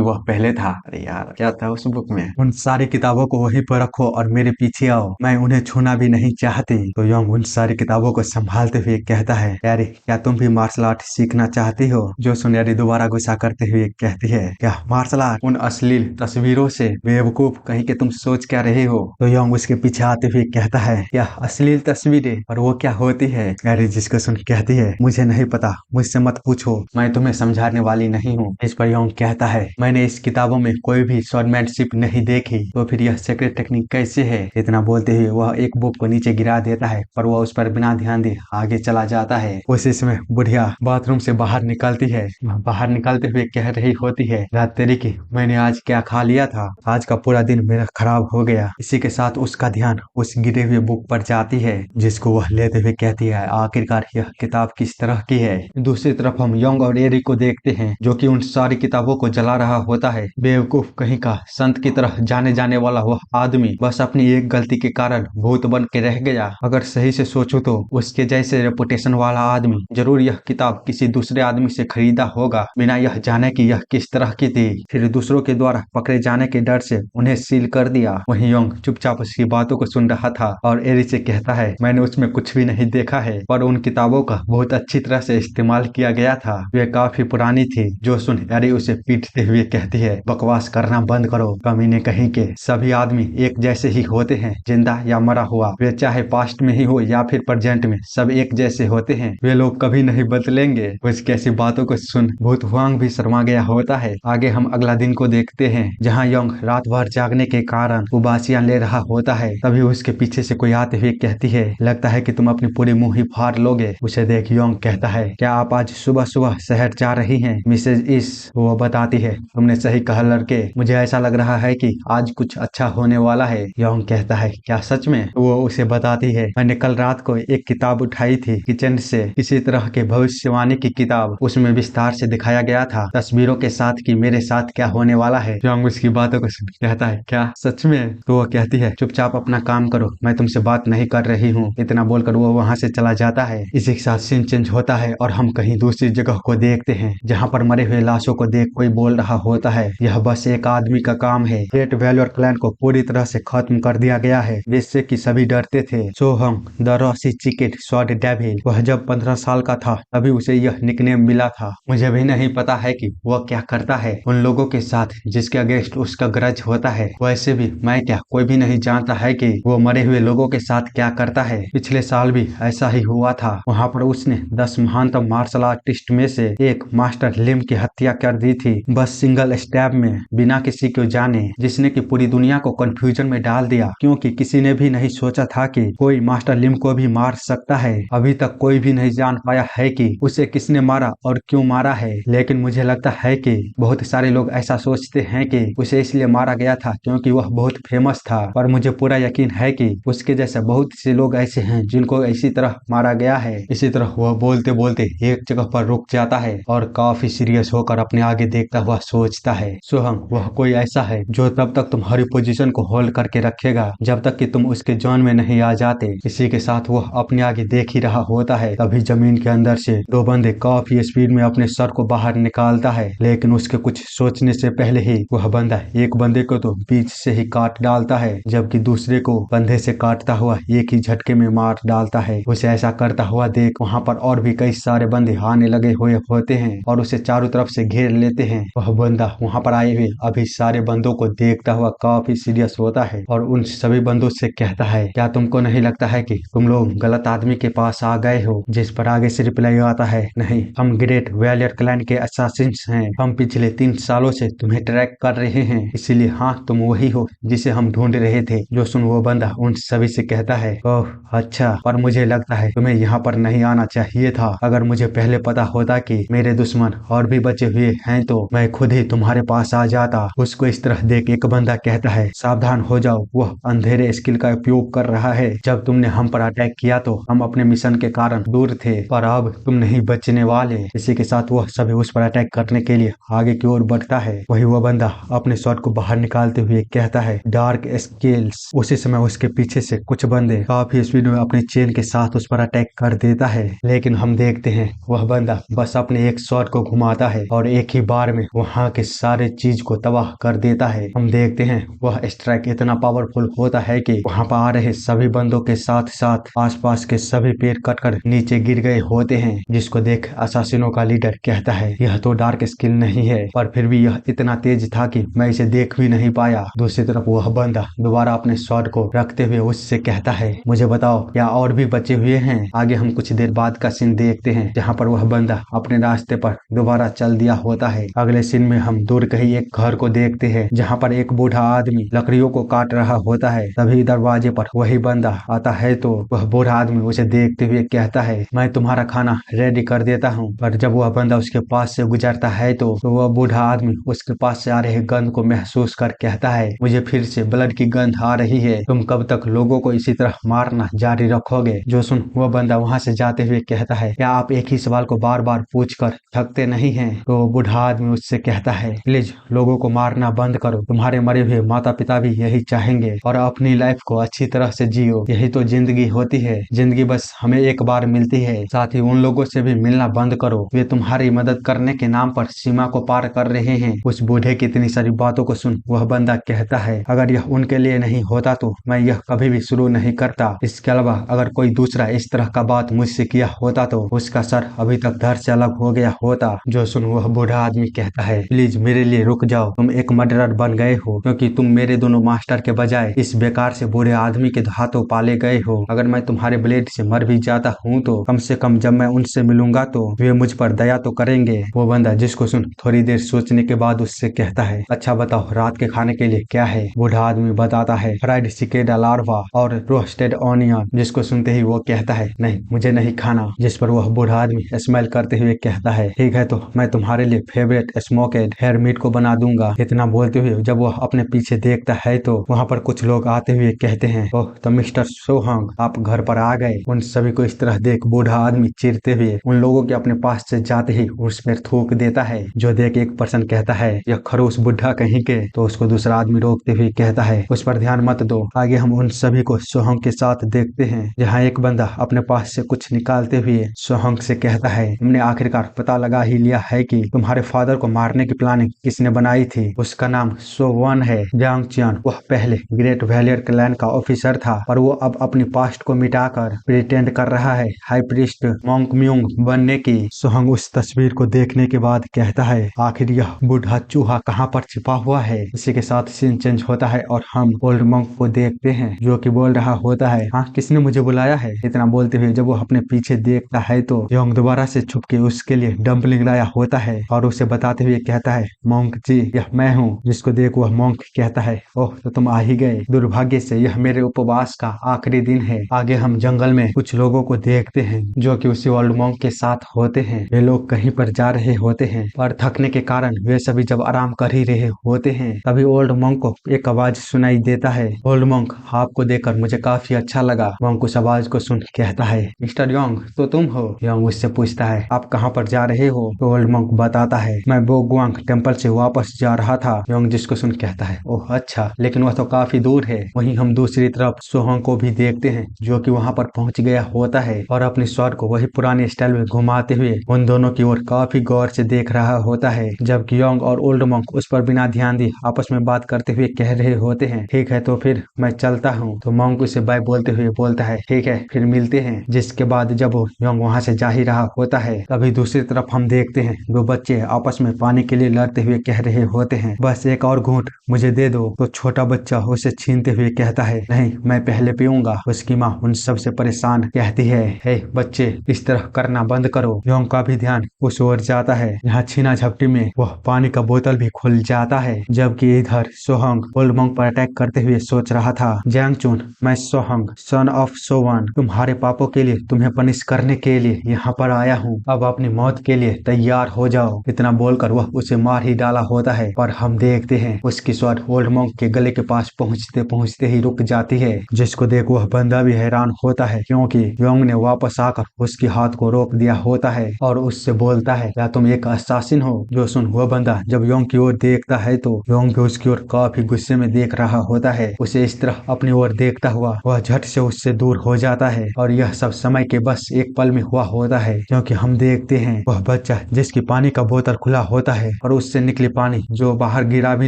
वह पहले था। अरे यार क्या था उस बुक में? उन सारी किताबों को वहीं पर रखो और मेरे पीछे आओ, मैं उन्हें छूना भी नहीं चाहती। तो योंग उन सारी किताबों को संभालते हुए कहता है, हैरी क्या तुम भी मार्शल आर्ट सीखना चाहती हो? जो सुन हैरी दोबारा गुस्सा करते हुए कहती है, क्या मार्शल आर्ट? उन अश्लील तस्वीरों से बेवकूफ कहीं के तुम सोच क्या रहे हो? तो योंग उसके पीछे आते हुए कहता है, क्या अश्लील तस्वीरें? और वो क्या होती है? हैरी जिसको सुन कहती है, मुझे नहीं पता, मुझसे मत पूछो, मैं तुम्हें समझाने वाली नहीं हूँ। इस पर योंग कहता है, मैंने इस किताबों में कोई भी स्वॉर्डमैनशिप नहीं देखी, तो फिर यह सीक्रेट टेक्निक कैसे है? इतना बोलते हुए वह एक बुक को नीचे गिरा देता है, पर वह उस पर बिना ध्यान दे आगे चला जाता है। उसी समय बुढ़िया बाथरूम से बाहर निकलती है। वह बाहर निकलते हुए कह रही होती है, रात तेरी की मैंने आज क्या खा लिया था, आज का पूरा दिन मेरा खराब हो गया। इसी के साथ उसका ध्यान उस गिरे हुए बुक पर जाती है, जिसको वह लेते हुए कहती है, आखिरकार यह किताब किस तरह की है? दूसरी तरफ हम योंग और एरी को देखते हैं, जो कि उन सारी किताबों को जला रहा होता है। बेवकूफ कहीं का संत की तरह जाने जाने वाला वह आदमी बस अपनी एक गलती के कारण भूत बन के रह गया। अगर सही से सोचो तो उसके जैसे रेपुटेशन वाला आदमी जरूर यह किताब किसी दूसरे आदमी से खरीदा होगा, बिना यह जाने कि यह किस तरह की थी। फिर दूसरों के द्वारा पकड़े जाने के डर से उन्हें सील कर दिया। वहीं योंग चुपचाप उसकी बातों को सुन रहा था और एरी से कहता है, मैंने उसमें कुछ भी नहीं देखा है, पर उन किताबों का बहुत अच्छी तरह से इस्तेमाल किया गया था। वे काफी पुरानी थी। जो सुन एरी उसे पीटते हुए कहती है, बकवास करना बंद करो, कमीने कहीं के। सभी आदमी एक जैसे ही होते हैं, जिंदा या मरा हुआ, वे चाहे पास्ट में ही हो या फिर प्रेजेंट में, सब एक जैसे होते हैं। वे लोग कभी नहीं बदलेंगे। उसकी ऐसी बातों को सुन भूत हुआंग भी शर्मा गया होता है। आगे हम अगला दिन को देखते हैं, जहाँ योंग रात भर जागने के कारण उबासियां ले रहा होता है। तभी उसके पीछे से कोई आते हुए कहती है, लगता है कि तुम अपनी पूरी मुंह ही फाड़ लोगे। उसे देख योंग कहता है, क्या आप आज सुबह सुबह शहर जा रही हैं मिसेज इस? वो बताती है, तुमने सही कहा लड़के, मुझे ऐसा लग रहा है कि आज कुछ अच्छा होने वाला है। योंग कहता है, क्या सच में? वो उसे बताती है, मैंने कल रात को एक किताब उठाई थी किचन से, किसी तरह के भविष्यवाणी की किताब। उसमें विस्तार से दिखाया गया था तस्वीरों के साथ कि मेरे साथ क्या होने वाला है। योंग उसकी बातों को सुन कहता है, क्या सच में? तो वो कहती है, चुपचाप अपना काम करो, मैं तुमसे बात नहीं कर रही हूँ। इतना बोलकर वो वहाँ से चला जाता है। इसी के साथ सीन चेंज होता है और हम कहीं दूसरी जगह को देखते हैं, जहाँ पर मरे हुए लाशों को देख कोई बोल रहा होता है, यह बस एक आदमी का काम है। ग्रेट वैल्योर क्लैन को पूरी तरह से खत्म कर दिया गया है, जिससे कि सभी डरते थे। सोहंग द रॉसी चिकेट स्वॉर्ड डेविल, वह जब 15 साल का था तभी उसे यह निकनेम मिला था। मुझे भी नहीं पता है कि वह क्या करता है उन लोगों के साथ जिसके अगेंस्ट उसका ग्रज होता है। वैसे भी मैं क्या, कोई भी नहीं जानता है कि वो मरे हुए लोगों के साथ क्या करता है। पिछले साल भी ऐसा ही हुआ था। वहाँ पर उसने 10 महानतम मार्शल आर्टिस्ट में से एक मास्टर लिम की हत्या कर दी थी, बस सिंगल स्टैब में, बिना किसी को जाने, जिसने की पूरी दुनिया को कंफ्यूजन में डाल दिया, क्योंकि किसी ने भी नहीं सोचा था कि कोई मास्टर लिम को भी मार सकता है। अभी तक कोई भी नहीं जान पाया है कि उसे किसने मारा और क्यों मारा है, लेकिन मुझे लगता है कि बहुत सारे लोग ऐसा सोचते हैं कि उसे इसलिए मारा गया था क्योंकि वह बहुत फेमस था, पर मुझे पूरा यकीन है कि उसके जैसे बहुत से लोग ऐसे हैं जिनको इसी तरह मारा गया है। इसी तरह वह बोलते बोलते एक जगह पर रुक जाता है और काफी सीरियस होकर अपने आगे देखता हुआ सोचता है, सोहंग वह कोई ऐसा है जो तब तक तुम्हारी पोजीशन को होल्ड करके रखेगा जब तक कि तुम उसके जोन में नहीं आ जाते। इसी के साथ वह अपने आगे देख ही रहा होता है, तभी जमीन के अंदर से दो बंदे काफी स्पीड में अपने सर को बाहर निकालता है, लेकिन उसके कुछ सोचने से पहले ही वह बंदा एक बंदे को तो बीच से ही काट डालता है, जबकि दूसरे को कंधे से काटता हुआ एक ही झटके में मार डालता है। उसे ऐसा करता हुआ देख वहाँ पर और भी कई सारे बंदे आने लगे हुए होते हैं और उसे चारों तरफ से घेर लेते हैं। वह बंदा वहाँ पर आए हुए अभी सारे बंदों को देखता हुआ काफी सीरियस होता है और उन सभी बंदूक से कहता है, क्या तुमको नहीं लगता है कि तुम लोग गलत आदमी के पास आ गए हो? जिस पर आगे से रिप्लाई आता है, नहीं, हम ग्रेट वॉरियर क्लैन के असासिन्स हैं। हम पिछले 3 सालों से तुम्हें ट्रैक कर रहे हैं, इसीलिए हाँ, तुम वही हो जिसे हम ढूंढ रहे थे। जो सुन वो बंदा उन सभी से कहता है, ओह अच्छा, पर मुझे लगता है तुम्हें यहाँ पर नहीं आना चाहिए था। अगर मुझे पहले पता होता कि मेरे दुश्मन और भी बचे हुए हैं तो मैं खुद ही तुम्हारे पास आ जाता। उसको इस तरह देख एक बंदा कहता है, सावधान हो जाओ, वह अंधेरे स्किल का उपयोग कर रहा है। जब तुमने हम पर अटैक किया तो हम अपने मिशन के कारण दूर थे, पर अब तुम नहीं बचने वाले। इसी के साथ वह सभी उस पर अटैक करने के लिए आगे की ओर बढ़ता है। वही वह बंदा अपने शॉट को बाहर निकालते हुए कहता है, डार्क स्किल्स। उसी समय उसके पीछे से कुछ बंदे काफी स्पीड में अपने चेन के साथ उस पर अटैक कर देता है, लेकिन हम देखते हैं वह बंदा बस अपने एक शॉट को घुमाता है और एक ही बार में वहाँ के सारे चीज को तबाह कर देता है। हम देखते हैं वह स्ट्राइक इतना पावरफुल होता है कि वहाँ पर आ रहे सभी बंदों के साथ साथ आसपास के सभी पेड़ कटकर नीचे गिर गए होते हैं। जिसको देख असासिनों का लीडर कहता है, यह तो डार्क स्किल नहीं है, पर फिर भी यह इतना तेज था कि मैं इसे देख भी नहीं पाया। दूसरी तरफ वह बंदा दोबारा अपने शॉट को रखते हुए उससे कहता है, मुझे बताओ क्या और भी बचे हुए हैं? आगे हम कुछ देर बाद का सीन देखते हैं जहाँ पर वह बंदा अपने रास्ते पर दोबारा चल दिया होता है। अगले सीन में हम दूर कहीं एक घर को देखते हैं जहाँ पर एक बूढ़ा आदमी लकड़ियों को काट रहा होता है। तभी दरवाजे पर वही बंदा आता है तो वह बूढ़ा आदमी उसे देखते हुए कहता है, मैं तुम्हारा खाना रेडी कर देता हूँ। पर जब वह बंदा उसके पास से गुजरता है तो वह बूढ़ा आदमी उसके पास से आ रहे गंध को महसूस कर कहता है, मुझे फिर से ब्लड की गंध आ रही है, तुम कब तक लोगों को इसी तरह मारना जारी रखोगे? जो सुन वह बंदा वहाँ से जाते हुए कहता है, क्या आप एक ही सवाल को बार बार पूछ कर थकते नहीं हैं? तो बूढ़ा आदमी उससे कहता है, प्लीज लोगों को मारना बंद करो, तुम्हारे मरे हुए माता पिता भी यही चाहेंगे, और अपनी लाइफ को अच्छी तरह से जियो, यही तो जिंदगी होती है। जिंदगी बस हमें एक बार मिलती है। साथ ही उन लोगों से भी मिलना बंद करो, वे तुम्हारी मदद करने के नाम पर सीमा को पार कर रहे हैं। उस बूढ़े की इतनी सारी बातों को सुन वह बंदा कहता है, अगर यह उनके लिए नहीं होता तो मैं यह कभी भी शुरू नहीं करता। इसके अलावा अगर कोई दूसरा इस तरह का बात मुझसे किया होता तो उसका सर अभी तक धड़ से अलग हो गया होता। जो सुन वह बूढ़ा आदमी कहता है, प्लीज मेरे लिए रुक जाओ, तुम एक मर्डरर बन गए हो क्योंकि तुम मेरे दोनों मास्टर के बजाय इस बेकार से बूढ़े आदमी के हाथों पाले गए हो। अगर मैं तुम्हारे ब्लेड से मर भी जाता हूँ तो कम से कम जब मैं उनसे मिलूंगा तो वे मुझ पर दया तो करेंगे। वो बंदा जिसको सुन थोड़ी देर सोचने के बाद उससे कहता है, अच्छा बताओ रात के खाने के लिए क्या है? बूढ़ा आदमी बताता है, फ्राइड सिकेडा लार्वा और रोस्टेड ऑनियन। जिसको सुनते ही वो कहता है, नहीं मुझे नहीं खाना। जिस पर वह बूढ़ा आदमी स्माइल करते हुए कहता है, ठीक है तो मैं तुम्हारे लिए फेवरेट स्मोकेड हेयर मीट को बना दूंगा। इतना बोलते हुए जब वह अपने पीछे देखता है तो वहाँ पर कुछ लोग आते हुए कहते हैं, ओह तो मिस्टर सोहंग आप घर पर आ गए। उन सभी को इस तरह देख बूढ़ा आदमी चिढ़ते हुए उन लोगों के अपने पास से जाते ही उसमें थूक देता है। जो देख एक पर्सन कहता है, यह खरोस बुढ़ा कहीं के। तो उसको दूसरा आदमी रोकते हुए कहता है, उस पर ध्यान मत दो। आगे हम उन सभी को सोहंग के साथ देखते हैं जहाँ एक बंदा अपने पास से कुछ निकालते हुए सोहंग से कहता है, हमने आखिरकार पता लगा ही लिया है कि तुम्हारे फादर को मारने की प्लानिंग किसने बनाई थी। उसका नाम सोवन है। जांग चियान वह पहले ग्रेट वॉरियर क्लैन का ऑफिसर था, पर वो अब अपनी पास्ट को मिटाकर प्रिटेंड कर रहा है हाई प्रीस्ट मोंक म्यूंग बनने की। सोहंग उस तस्वीर को देखने के बाद कहता है, आखिर यह बूढ़ा चूहा कहाँ पर छिपा हुआ है? इसी के साथ सीन चेंज होता है और हम ओल्ड मंक को देखते हैं जो कि बोल रहा होता है, हाँ किसने मुझे बुलाया है? इतना बोलते हुए जब वो अपने पीछे देखता है तो योंग दोबारा से छुप के उसके लिए डम्पलिंग लाया होता है और उसे बताते हुए कहता है, मोंक जी यह मैं हूँ। जिसको देख वह मोंक कहता है, ओह तो तुम आ ही गए, दुर्भाग्य से यह मेरे उपवास का आखिरी दिन है। आगे हम जंगल में कुछ लोगों को देखते हैं जो कि उसी ओल्ड मोंक के साथ होते हैं। वे लोग कहीं पर जा रहे होते हैं पर थकने के कारण वे सभी जब आराम कर ही रहे होते हैं तभी ओल्ड मोंक को एक आवाज सुनाई देता है, ओल्ड मोंक आपको देखकर मुझे काफी अच्छा लगा। मोंक उस आवाज को सुन कहता है, मिस्टर योंग तो तुम हो? योंग उससे पूछता है, आप कहाँ पर जा रहे हो? तो ओल्ड मोंक बताता है, मैं बोगवांग टेम्पल से वापस जा रहा था। योंग जिसको सुन कहता है, ओह अच्छा, लेकिन वह तो काफी दूर है। वहीं हम दूसरी तरफ सोहंग को भी देखते हैं जो कि वहां पर पहुंच गया होता है और अपनी स्वॉर्ड को वही पुराने स्टाइल में घुमाते हुए उन दोनों की ओर काफी गौर से देख रहा होता है। जबकि योंग और ओल्ड मोंक उस पर बिना ध्यान दिए आपस में बात करते हुए कह रहे होते हैं, ठीक है तो फिर मैं चलता हूँ। तो मोंक उसे बाय बोलते हुए बोलता है, ठीक है फिर मिलते हैं। जिसके बाद जब योंग वहां से जा ही रहा होता है तभी दूसरी तरफ हम देखते हैं दो बच्चे आपस में पानी के लिए लड़ते हुए कह रहे होते हैं, बस एक और घूंट मुझे दे दो। तो छोटा बच्चा बच्चा उसे छीनते हुए कहता है, नहीं मैं पहले पीऊंगा। उसकी माँ उन सबसे परेशान कहती है, हे बच्चे इस तरह करना बंद करो। योंग का भी ध्यान उस ओर जाता है। यहाँ छीना झपटी में वह पानी का बोतल भी खुल जाता है, जबकि इधर सोहंग ओल्ड मंक पर अटैक करते हुए सोच रहा था, जैंगचुन मैं सोहंग सन ऑफ सोवन तुम्हारे पापों के लिए तुम्हें पनिश करने के लिए यहाँ पर आया हूँ। अब अपनी मौत के लिए तैयार हो जाओ। इतना बोलकर वह उसे मार ही डाला होता है, पर हम देखते हैं उसकी स्वाद ओल्ड मंक के गले के पास पहुँचते पहुँचते ही रुक जाती है, जिसको देख वह बंदा भी हैरान होता है, क्योंकि योंग ने वापस आकर उसके हाथ को रोक दिया होता है और उससे बोलता है, क्या तुम एक अस्सासिन हो? जो सुन वह बंदा जब योंग की ओर देखता है तो योंग भी उसकी ओर काफी गुस्से में देख रहा होता है। उसे इस तरह अपनी ओर देखता हुआ वह झट से उससे दूर हो जाता है, और यह सब समय के बस एक पल में हुआ होता है, क्योंकि हम देखते हैं वह बच्चा जिसकी पानी का बोतल खुला होता है और उससे निकले पानी जो बाहर गिरा भी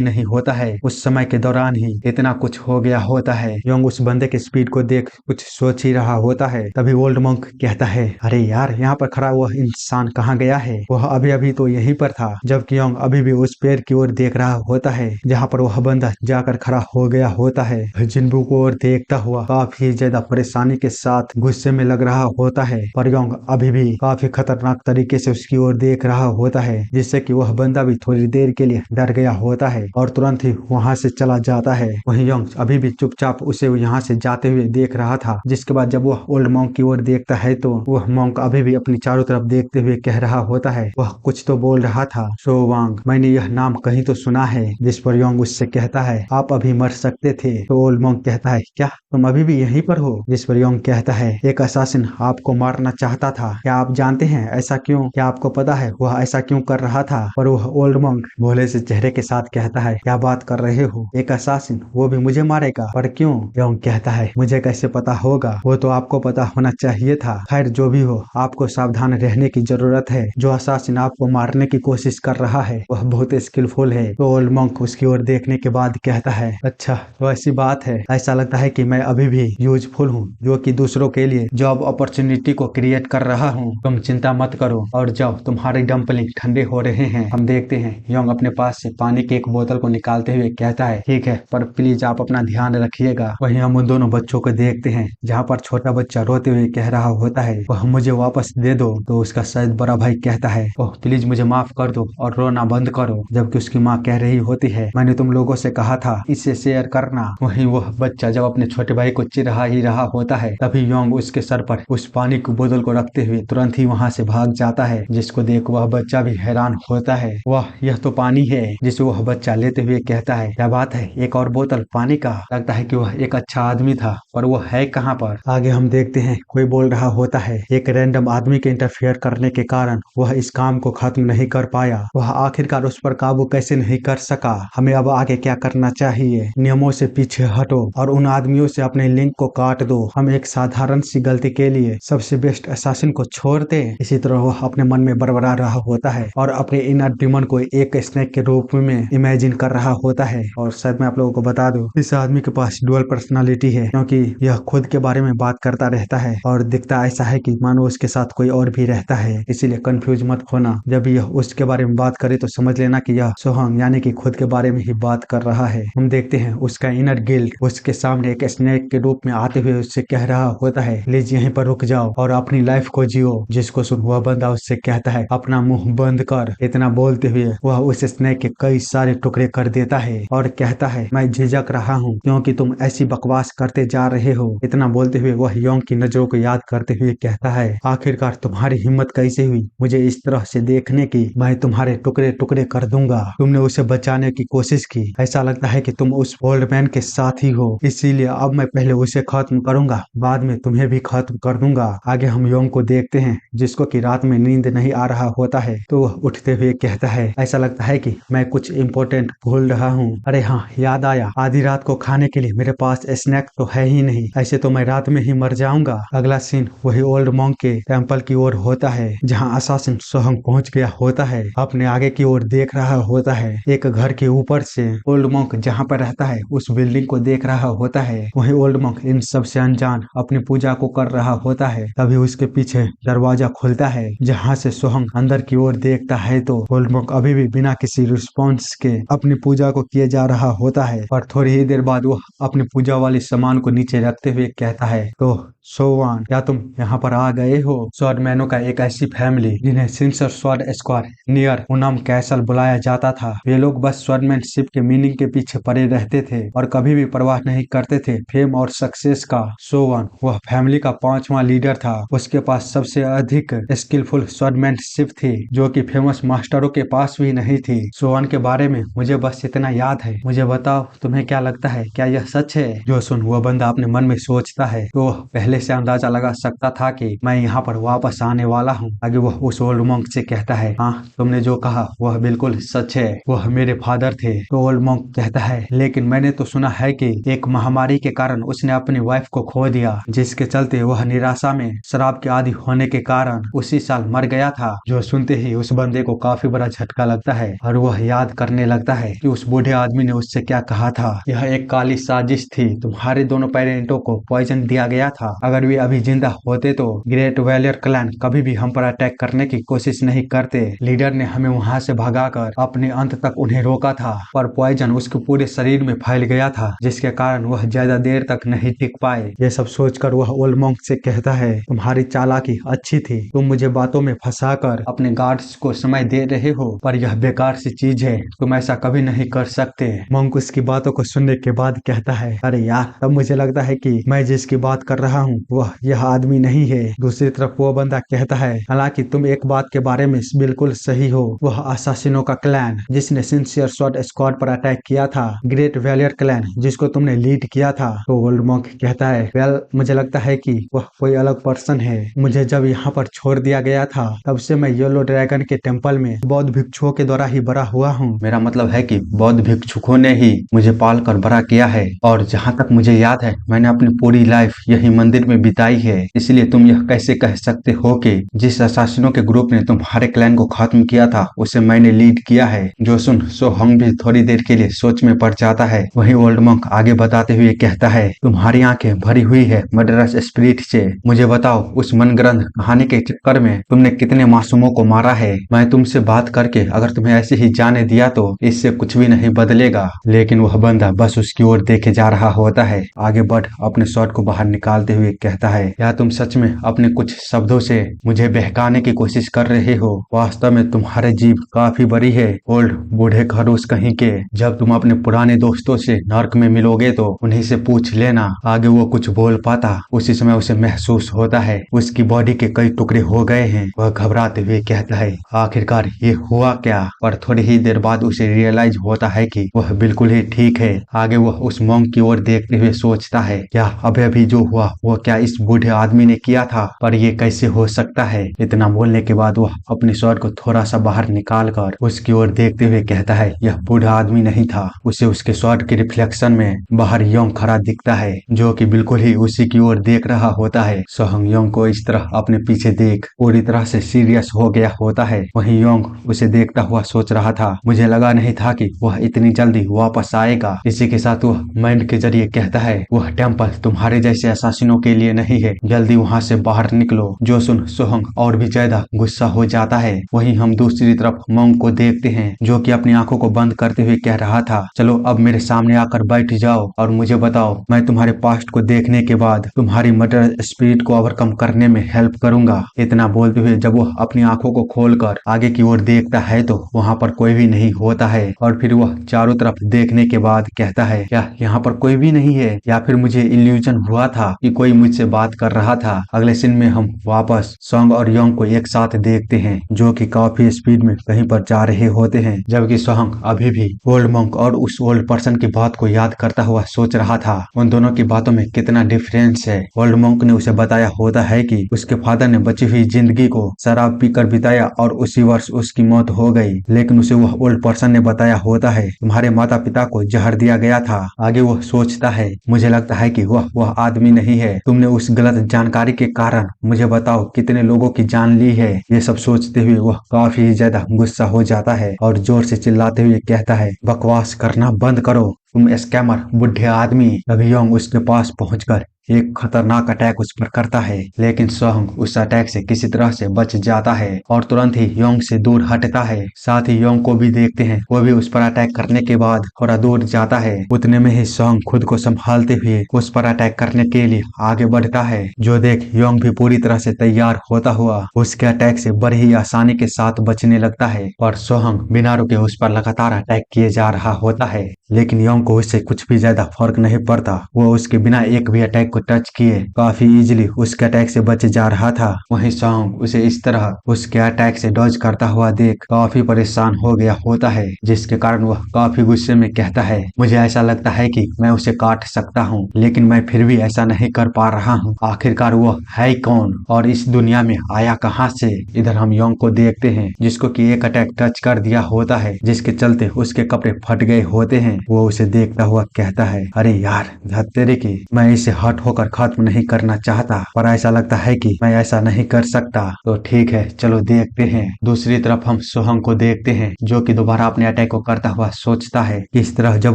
नहीं होता है, उस समय के दौरान ही इतना कुछ हो गया होता है। योंग उस बंदे के स्पीड को देख कुछ सोच ही रहा होता है। तभी ओल्ड मंक कहता है, अरे यार यहाँ पर खड़ा वह इंसान कहाँ गया है? वह अभी अभी तो यहीं पर था। जबकि योंग अभी भी उस पेड़ की ओर देख रहा होता है जहाँ पर वह बंदा जाकर खड़ा हो गया होता है। जिन्बू को ओर देखता हुआ काफी ज्यादा परेशानी के साथ गुस्से में लग रहा होता है, पर योंग अभी भी काफी खतरनाक तरीके से उसकी ओर देख रहा होता है, जिससे कि वह बंदा भी थोड़ी देर के लिए डर गया होता है और तुरंत ही वहां से चला जाता है। वहीं योंग अभी भी चुपचाप उसे यहाँ से जाते हुए देख रहा था, जिसके बाद जब वह ओल्ड मॉन्क की ओर देखता है तो वह मॉन्क अभी भी अपनी चारों तरफ देखते हुए कह रहा होता है, वह कुछ तो बोल रहा था, सो वांग मैंने यह नाम कहीं तो सुना है। जिस पर योंग उससे कहता है, आप अभी मर सकते थे। तो ओल्ड मॉन्क कहता है, क्या तुम अभी भी यहीं पर हो? जिस पर योंग कहता है, एक असासिन आपको मारना चाहता था, क्या आप जानते हैं ऐसा क्यों? क्या आपको पता है वह ऐसा क्यों कर रहा था? पर वह ओल्ड मॉन्क भोले से चेहरे के साथ कहता है, क्या बात कर रहे हो? एक असासिन, वो भी मुझे मारेगा? पर क्यों? योंग कहता है, मुझे कैसे पता होगा, वो तो आपको पता होना चाहिए था। खैर जो भी हो, आपको सावधान रहने की जरूरत है। जो असासिन आपको मारने की कोशिश कर रहा है वह बहुत स्किलफुल है। तो ओल्ड मॉन्क उसकी ओर देखने के बाद कहता है, अच्छा तो ऐसी बात है। ऐसा लगता है कि मैं अभी भी यूजफुल हूँ, जो कि दूसरों के लिए जॉब अपॉर्चुनिटी को क्रिएट कर रहा हूँ। तुम चिंता मत करो और जाओ, तुम्हारे डम्पलिंग ठंडे हो रहे हैं। हम देखते हैं योंग अपने पास से पानी की एक बोतल को निकालते हुए कहता है, ठीक है, पर प्लीज आप अपना ध्यान रखिएगा। वहीं हम उन दोनों बच्चों को देखते हैं जहाँ पर छोटा बच्चा रोते हुए कह रहा होता है, वह मुझे वापस दे दो। तो उसका शायद बड़ा भाई कहता है, ओह प्लीज मुझे माफ कर दो और रोना बंद करो। जबकि उसकी माँ कह रही होती है, मैंने तुम लोगों से कहा था इसे शेयर करना। वहीं वह बच्चा जब अपने छोटे भाई को चिढ़ा ही रहा होता है, तभी योंग उसके सर पर उस पानी की बोतल को रखते हुए तुरंत ही वहाँ से भाग जाता है, जिसको देख वह बच्चा भी हैरान होता है। वह यह तो पानी है। जिसे वह बच्चा लेते हुए कहता है, क्या बात है, एक और बोतल पानी का? लगता है कि वह एक अच्छा आदमी था, पर वह है कहाँ पर? आगे हम देखते हैं कोई बोल रहा होता है, एक रैंडम आदमी के इंटरफेयर करने के कारण वह इस काम को खत्म नहीं कर पाया। वह आखिरकार उस पर काबू कैसे नहीं कर सका? हमें अब आगे क्या करना चाहिए? नियमों से पीछे हटो और उन आदमियों से अपने लिंक को काट दो। हम एक साधारण सी गलती के लिए सबसे बेस्ट असासिन को छोड़ दे। इसी तरह वह अपने मन में बड़बड़ा रहा होता है और अपने इनर डिमन को एक स्नेक के रूप में इमेजिन कर रहा होता है। और शायद मैं आप लोगों को बता दूं, इस आदमी के पास डुअल पर्सनालिटी है, क्योंकि यह खुद के बारे में बात करता रहता है और दिखता ऐसा है कि मानो उसके साथ कोई और भी रहता है। इसीलिए कंफ्यूज मत होना, जब यह उसके बारे में बात करे तो समझ लेना कि यह सोहंग यानी कि खुद के बारे में ही बात कर रहा है। हम देखते हैं उसका इनर गिल्ड उसके सामने एक स्नेक के रूप में आते हुए उससे कह रहा होता है, प्लीज यहीं पर रुक जाओ और अपनी लाइफ को जियो। जिसको सुन वह बंदा उससे कहता है, अपना मुंह बंद कर। इतना बोलते हुए वह उस स्नेक के कई सारे टुकड़े कर देता है और कहता है, मैं झिझक रहा हूँ क्योंकि तुम ऐसी बकवास करते जा रहे हो। इतना बोलते हुए वह योंग की नजरों को याद करते हुए कहता है, आखिरकार तुम्हारी हिम्मत कैसे हुई मुझे इस तरह से देखने की? मैं तुम्हारे टुकड़े टुकड़े कर दूंगा। तुमने उसे बचाने की कोशिश की, ऐसा लगता है कि तुम उस ओल्ड मैन के साथ ही हो, इसीलिए अब मैं पहले उसे खत्म करूंगा, बाद में तुम्हें भी खत्म कर दूंगा। आगे हम योंग को देखते हैं जिसको कि रात में नींद नहीं आ रहा होता है, तो वह उठते हुए कहता है, ऐसा लगता है कि मैं कुछ इम्पोर्टेंट भूल रहा हूँ। अरे हाँ याद आया, आधी रात को खाने के लिए मेरे पास स्नैक तो है ही नहीं, ऐसे तो मैं रात में ही मर जाऊंगा। अगला सीन वही ओल्ड मॉन्क के टेम्पल की ओर होता है, जहाँ असासिन सोहंग पहुंच गया होता है। अपने आगे की ओर देख रहा होता है। एक घर के ऊपर से ओल्ड मॉन्क जहाँ पर रहता है उस बिल्डिंग को देख रहा होता है। वही ओल्ड मॉन्क इन सब से अनजान अपनी पूजा को कर रहा होता है। तभी उसके पीछे दरवाजा खुलता है, जहाँ से सोहंग अंदर की ओर देखता है तो ओल्ड मॉन्क अभी भी बिना किसी रिस्पॉन्स के अपनी पूजा को किए जा रहा होता है। पर और थोड़ी ही देर बाद वह अपनी पूजा वाली सामान को नीचे रखते हुए कहता है, तो सोवान, क्या तुम यहाँ पर आ गए हो? स्वॉर्डमैनों का एक ऐसी फैमिली जिन्हें sincere sword square near उनम castle बुलाया जाता था। वे लोग बस स्वॉर्डमैनशिप के मीनिंग के पीछे पड़े रहते थे और कभी भी परवाह नहीं करते थे फेम और सक्सेस का। सोवान वह फैमिली का 5वां लीडर था। उसके पास सबसे अधिक स्किलफुल स्वॉर्डमैनशिप थी जो कि फेमस मास्टरों के पास भी नहीं थी। सोवान के बारे में मुझे बस इतना याद है। मुझे बताओ, तुम्हें क्या लगता है, क्या यह सच है? जो सुन वह बंदा अपने मन में सोचता है तो वह पहले से अंदाजा लगा सकता था कि मैं यहाँ पर वापस आने वाला हूँ। आगे वह उस ओल्ड मॉन्क से कहता है, हाँ, तुमने जो कहा वह बिल्कुल सच है, वह मेरे फादर थे। तो ओल्ड मॉन्क कहता है, लेकिन मैंने तो सुना है कि एक महामारी के कारण उसने अपनी वाइफ को खो दिया, जिसके चलते वह निराशा में शराब के आदी होने के कारण उसी साल मर गया था। जो सुनते ही उस बंदे को काफी बड़ा झटका लगता है और वह याद करने लगता है कि उस बूढ़े आदमी ने उससे क्या कहा था। यह एक काली साजिश थी, तुम्हारे दोनों पेरेंटों को पॉइजन दिया गया था। अगर वे अभी जिंदा होते तो ग्रेट वैलियर क्लैन कभी भी हम पर अटैक करने की कोशिश नहीं करते। लीडर ने हमें वहां से भगाकर अपने अंत तक उन्हें रोका था, पर पॉइजन उसके पूरे शरीर में फैल गया था, जिसके कारण वह ज्यादा देर तक नहीं टिक पाए। ये सब सोचकर वह ओल्ड मॉन्क से कहता है, तुम्हारी चालाकी अच्छी थी, तुम मुझे बातों में फंसाकर अपने गार्ड्स को समय दे रहे हो, पर यह बेकार सी चीज है, तुम ऐसा कभी नहीं कर सकते। मॉन्क उसकी बातों को सुनने के बाद कहता है, अरे यार, तब मुझे लगता है कि मैं जिसकी बात कर रहा हूँ वह यह आदमी नहीं है। दूसरी तरफ वो बंदा कहता है, हालांकि तुम एक बात के बारे में बिल्कुल सही हो, वह असासिनों का क्लैन जिसने सिंसियर स्वॉर्ड स्क्वाड पर अटैक किया था, ग्रेट वैलियर क्लैन जिसको तुमने लीड किया था। तो ओल्ड मॉन्क कहता है, वेल, मुझे लगता है कि वह कोई अलग पर्सन है। मुझे जब यहाँ पर छोड़ दिया गया था तब से मैं येलो ड्रैगन के टेम्पल में बौद्ध भिक्षुओं के द्वारा ही बड़ा हुआ हूँ। मेरा मतलब है कि बौद्ध भिक्षुकों ने ही मुझे पाल कर बड़ा किया है, और जहाँ तक मुझे याद है मैंने अपनी पूरी लाइफ यही मंदिर में बिताई है। इसलिए तुम यह कैसे कह सकते हो कि जिस असासिनों के ग्रुप ने तुम्हारे क्लैन को खत्म किया था उसे मैंने लीड किया है। जो सुन सोहंग भी थोड़ी देर के लिए सोच में पड़ जाता है। वहीं ओल्ड मंक आगे बताते हुए कहता है, तुम्हारी आंखें भरी हुई है मर्डरस स्पिरिट से। मुझे बताओ, उस मनगढ़ंत कहानी के चक्कर में तुमने कितने मासूमों को मारा है? मैं तुमसे बात करके अगर तुम्हें ऐसे ही जाने दिया तो इससे कुछ भी नहीं बदलेगा। लेकिन वह बंदा बस उसकी ओर देखे जा रहा होता है। आगे बढ़ अपने शॉट को बाहर निकालते हुए कहता है, क्या तुम सच में अपने कुछ शब्दों से मुझे बहकाने की कोशिश कर रहे हो? वास्तव में तुम्हारे जीभ काफी बड़ी है, ओल्ड बूढ़े खड़ूस कहीं के। जब तुम अपने पुराने दोस्तों से नर्क में मिलोगे तो उन्हीं से पूछ लेना। आगे वो कुछ बोल पाता उसी समय उसे महसूस होता है उसकी बॉडी के कई टुकड़े हो गए हैं। वह घबराते हुए कहता है, आखिरकार ये हुआ क्या? पर थोड़ी ही देर बाद उसे रियलाइज होता है कि वह बिल्कुल ही ठीक है। आगे वह उस मॉन्क की ओर देखते हुए सोचता है, क्या अभी जो हुआ वो क्या इस बूढ़े आदमी ने किया था? पर ये कैसे हो सकता है? इतना बोलने के बाद वह अपनी शॉट को थोड़ा सा बाहर निकाल कर उसकी ओर देखते हुए कहता है, यह बूढ़ा आदमी नहीं था। उसे उसके शॉट के रिफ्लेक्शन में बाहर योंग खड़ा दिखता है, जो कि बिल्कुल ही उसी की ओर देख रहा होता है। सोहंग योंग को इस तरह अपने पीछे देख पूरी तरह से सीरियस हो गया होता है। वहीं योंग उसे देखता हुआ सोच रहा था, मुझे लगा नहीं था कि वह इतनी जल्दी वापस आएगा। इसी के साथ वह माइंड के जरिए कहता है, वह टेम्पल तुम्हारे जैसे असासिनों के लिए नहीं है, जल्दी वहाँ से बाहर निकलो। जो सुन सोहंग और भी ज्यादा गुस्सा हो जाता है। वहीं हम दूसरी तरफ मोंग को देखते हैं, जो कि अपनी आंखों को बंद करते हुए कह रहा था, चलो अब मेरे सामने आकर बैठ जाओ और मुझे बताओ, मैं तुम्हारे पास्ट को देखने के बाद तुम्हारी मर्डर स्पिरिट को ओवरकम करने में हेल्प करूंगा। इतना बोलते हुए जब वह अपनी आंखों को खोलकर आगे की ओर देखता है तो वहाँ पर कोई भी नहीं होता है, और फिर वह चारों तरफ देखने के बाद कहता है, क्या यहाँ पर कोई भी नहीं है, या फिर मुझे इल्यूजन हुआ था कि कोई मुझसे बात कर रहा था? अगले सीन में हम वापस सोंग और योंग को एक साथ देखते हैं, जो कि काफी स्पीड में कहीं पर जा रहे होते हैं, जबकि सोहंग अभी भी ओल्ड मंक और उस ओल्ड पर्सन की बात को याद करता हुआ सोच रहा था उन दोनों की बातों में कितना डिफरेंस है। ओल्ड मंक ने उसे बताया होता है कि उसके फादर ने बची हुई जिंदगी को शराब पीकर बिताया और उसी वर्ष उसकी मौत हो गई, लेकिन उसे वह ओल्ड पर्सन ने बताया होता है तुम्हारे माता पिता को जहर दिया गया था। आगे वह सोचता है, मुझे लगता है कि वह आदमी नहीं है, तुमने उस गलत जानकारी के कारण मुझे बताओ कितने लोगों की जान ली है। ये सब सोचते हुए वह काफी ज्यादा गुस्सा हो जाता है और जोर से चिल्लाते हुए कहता है, बकवास करना बंद करो, तुम स्कैमर बुढ़े आदमी। तभी योंग उसके पास पहुंचकर एक खतरनाक अटैक उस पर करता है, लेकिन सोहंग उस अटैक से किसी तरह से बच जाता है और तुरंत ही योंग से दूर हटता है। साथ ही योंग को भी देखते हैं, वो भी उस पर अटैक करने के बाद थोड़ा दूर जाता है। उतने में ही सोहंग खुद को संभालते हुए उस पर अटैक करने के लिए आगे बढ़ता है, जो देख योंग भी पूरी तरह से तैयार होता हुआ उसके अटैक से बड़ी ही आसानी के साथ बचने लगता है। पर सोहंग बिना रुके उस पर लगातार अटैक किए जा रहा होता है, लेकिन योंग को उससे कुछ भी ज्यादा फर्क नहीं पड़ता। वो उसके बिना एक भी अटैक को टच किए काफी इजीली उसके अटैक से बच जा रहा था। वहीं सोहंग उसे इस तरह उसके अटैक से डॉज करता हुआ देख काफी परेशान हो गया होता है, जिसके कारण वह काफी गुस्से में कहता है, मुझे ऐसा लगता है कि मैं उसे काट सकता हूँ, लेकिन मैं फिर भी ऐसा नहीं कर पा रहा हूँ। आखिरकार वह है कौन और इस दुनिया में आया कहाँ से? इधर हम योंग को देखते हैं, जिसको कि एक अटैक टच कर दिया होता है, जिसके चलते उसके कपड़े फट गए होते हैं। वो उसे देखता हुआ कहता है, अरे यार धत्तेरे की, मैं इसे हट होकर खत्म नहीं करना चाहता, पर ऐसा लगता है कि मैं ऐसा नहीं कर सकता। तो ठीक है, चलो देखते हैं। दूसरी तरफ हम सोहंग को देखते हैं, जो कि दोबारा अपने अटैक को करता हुआ सोचता है, किस तरह जब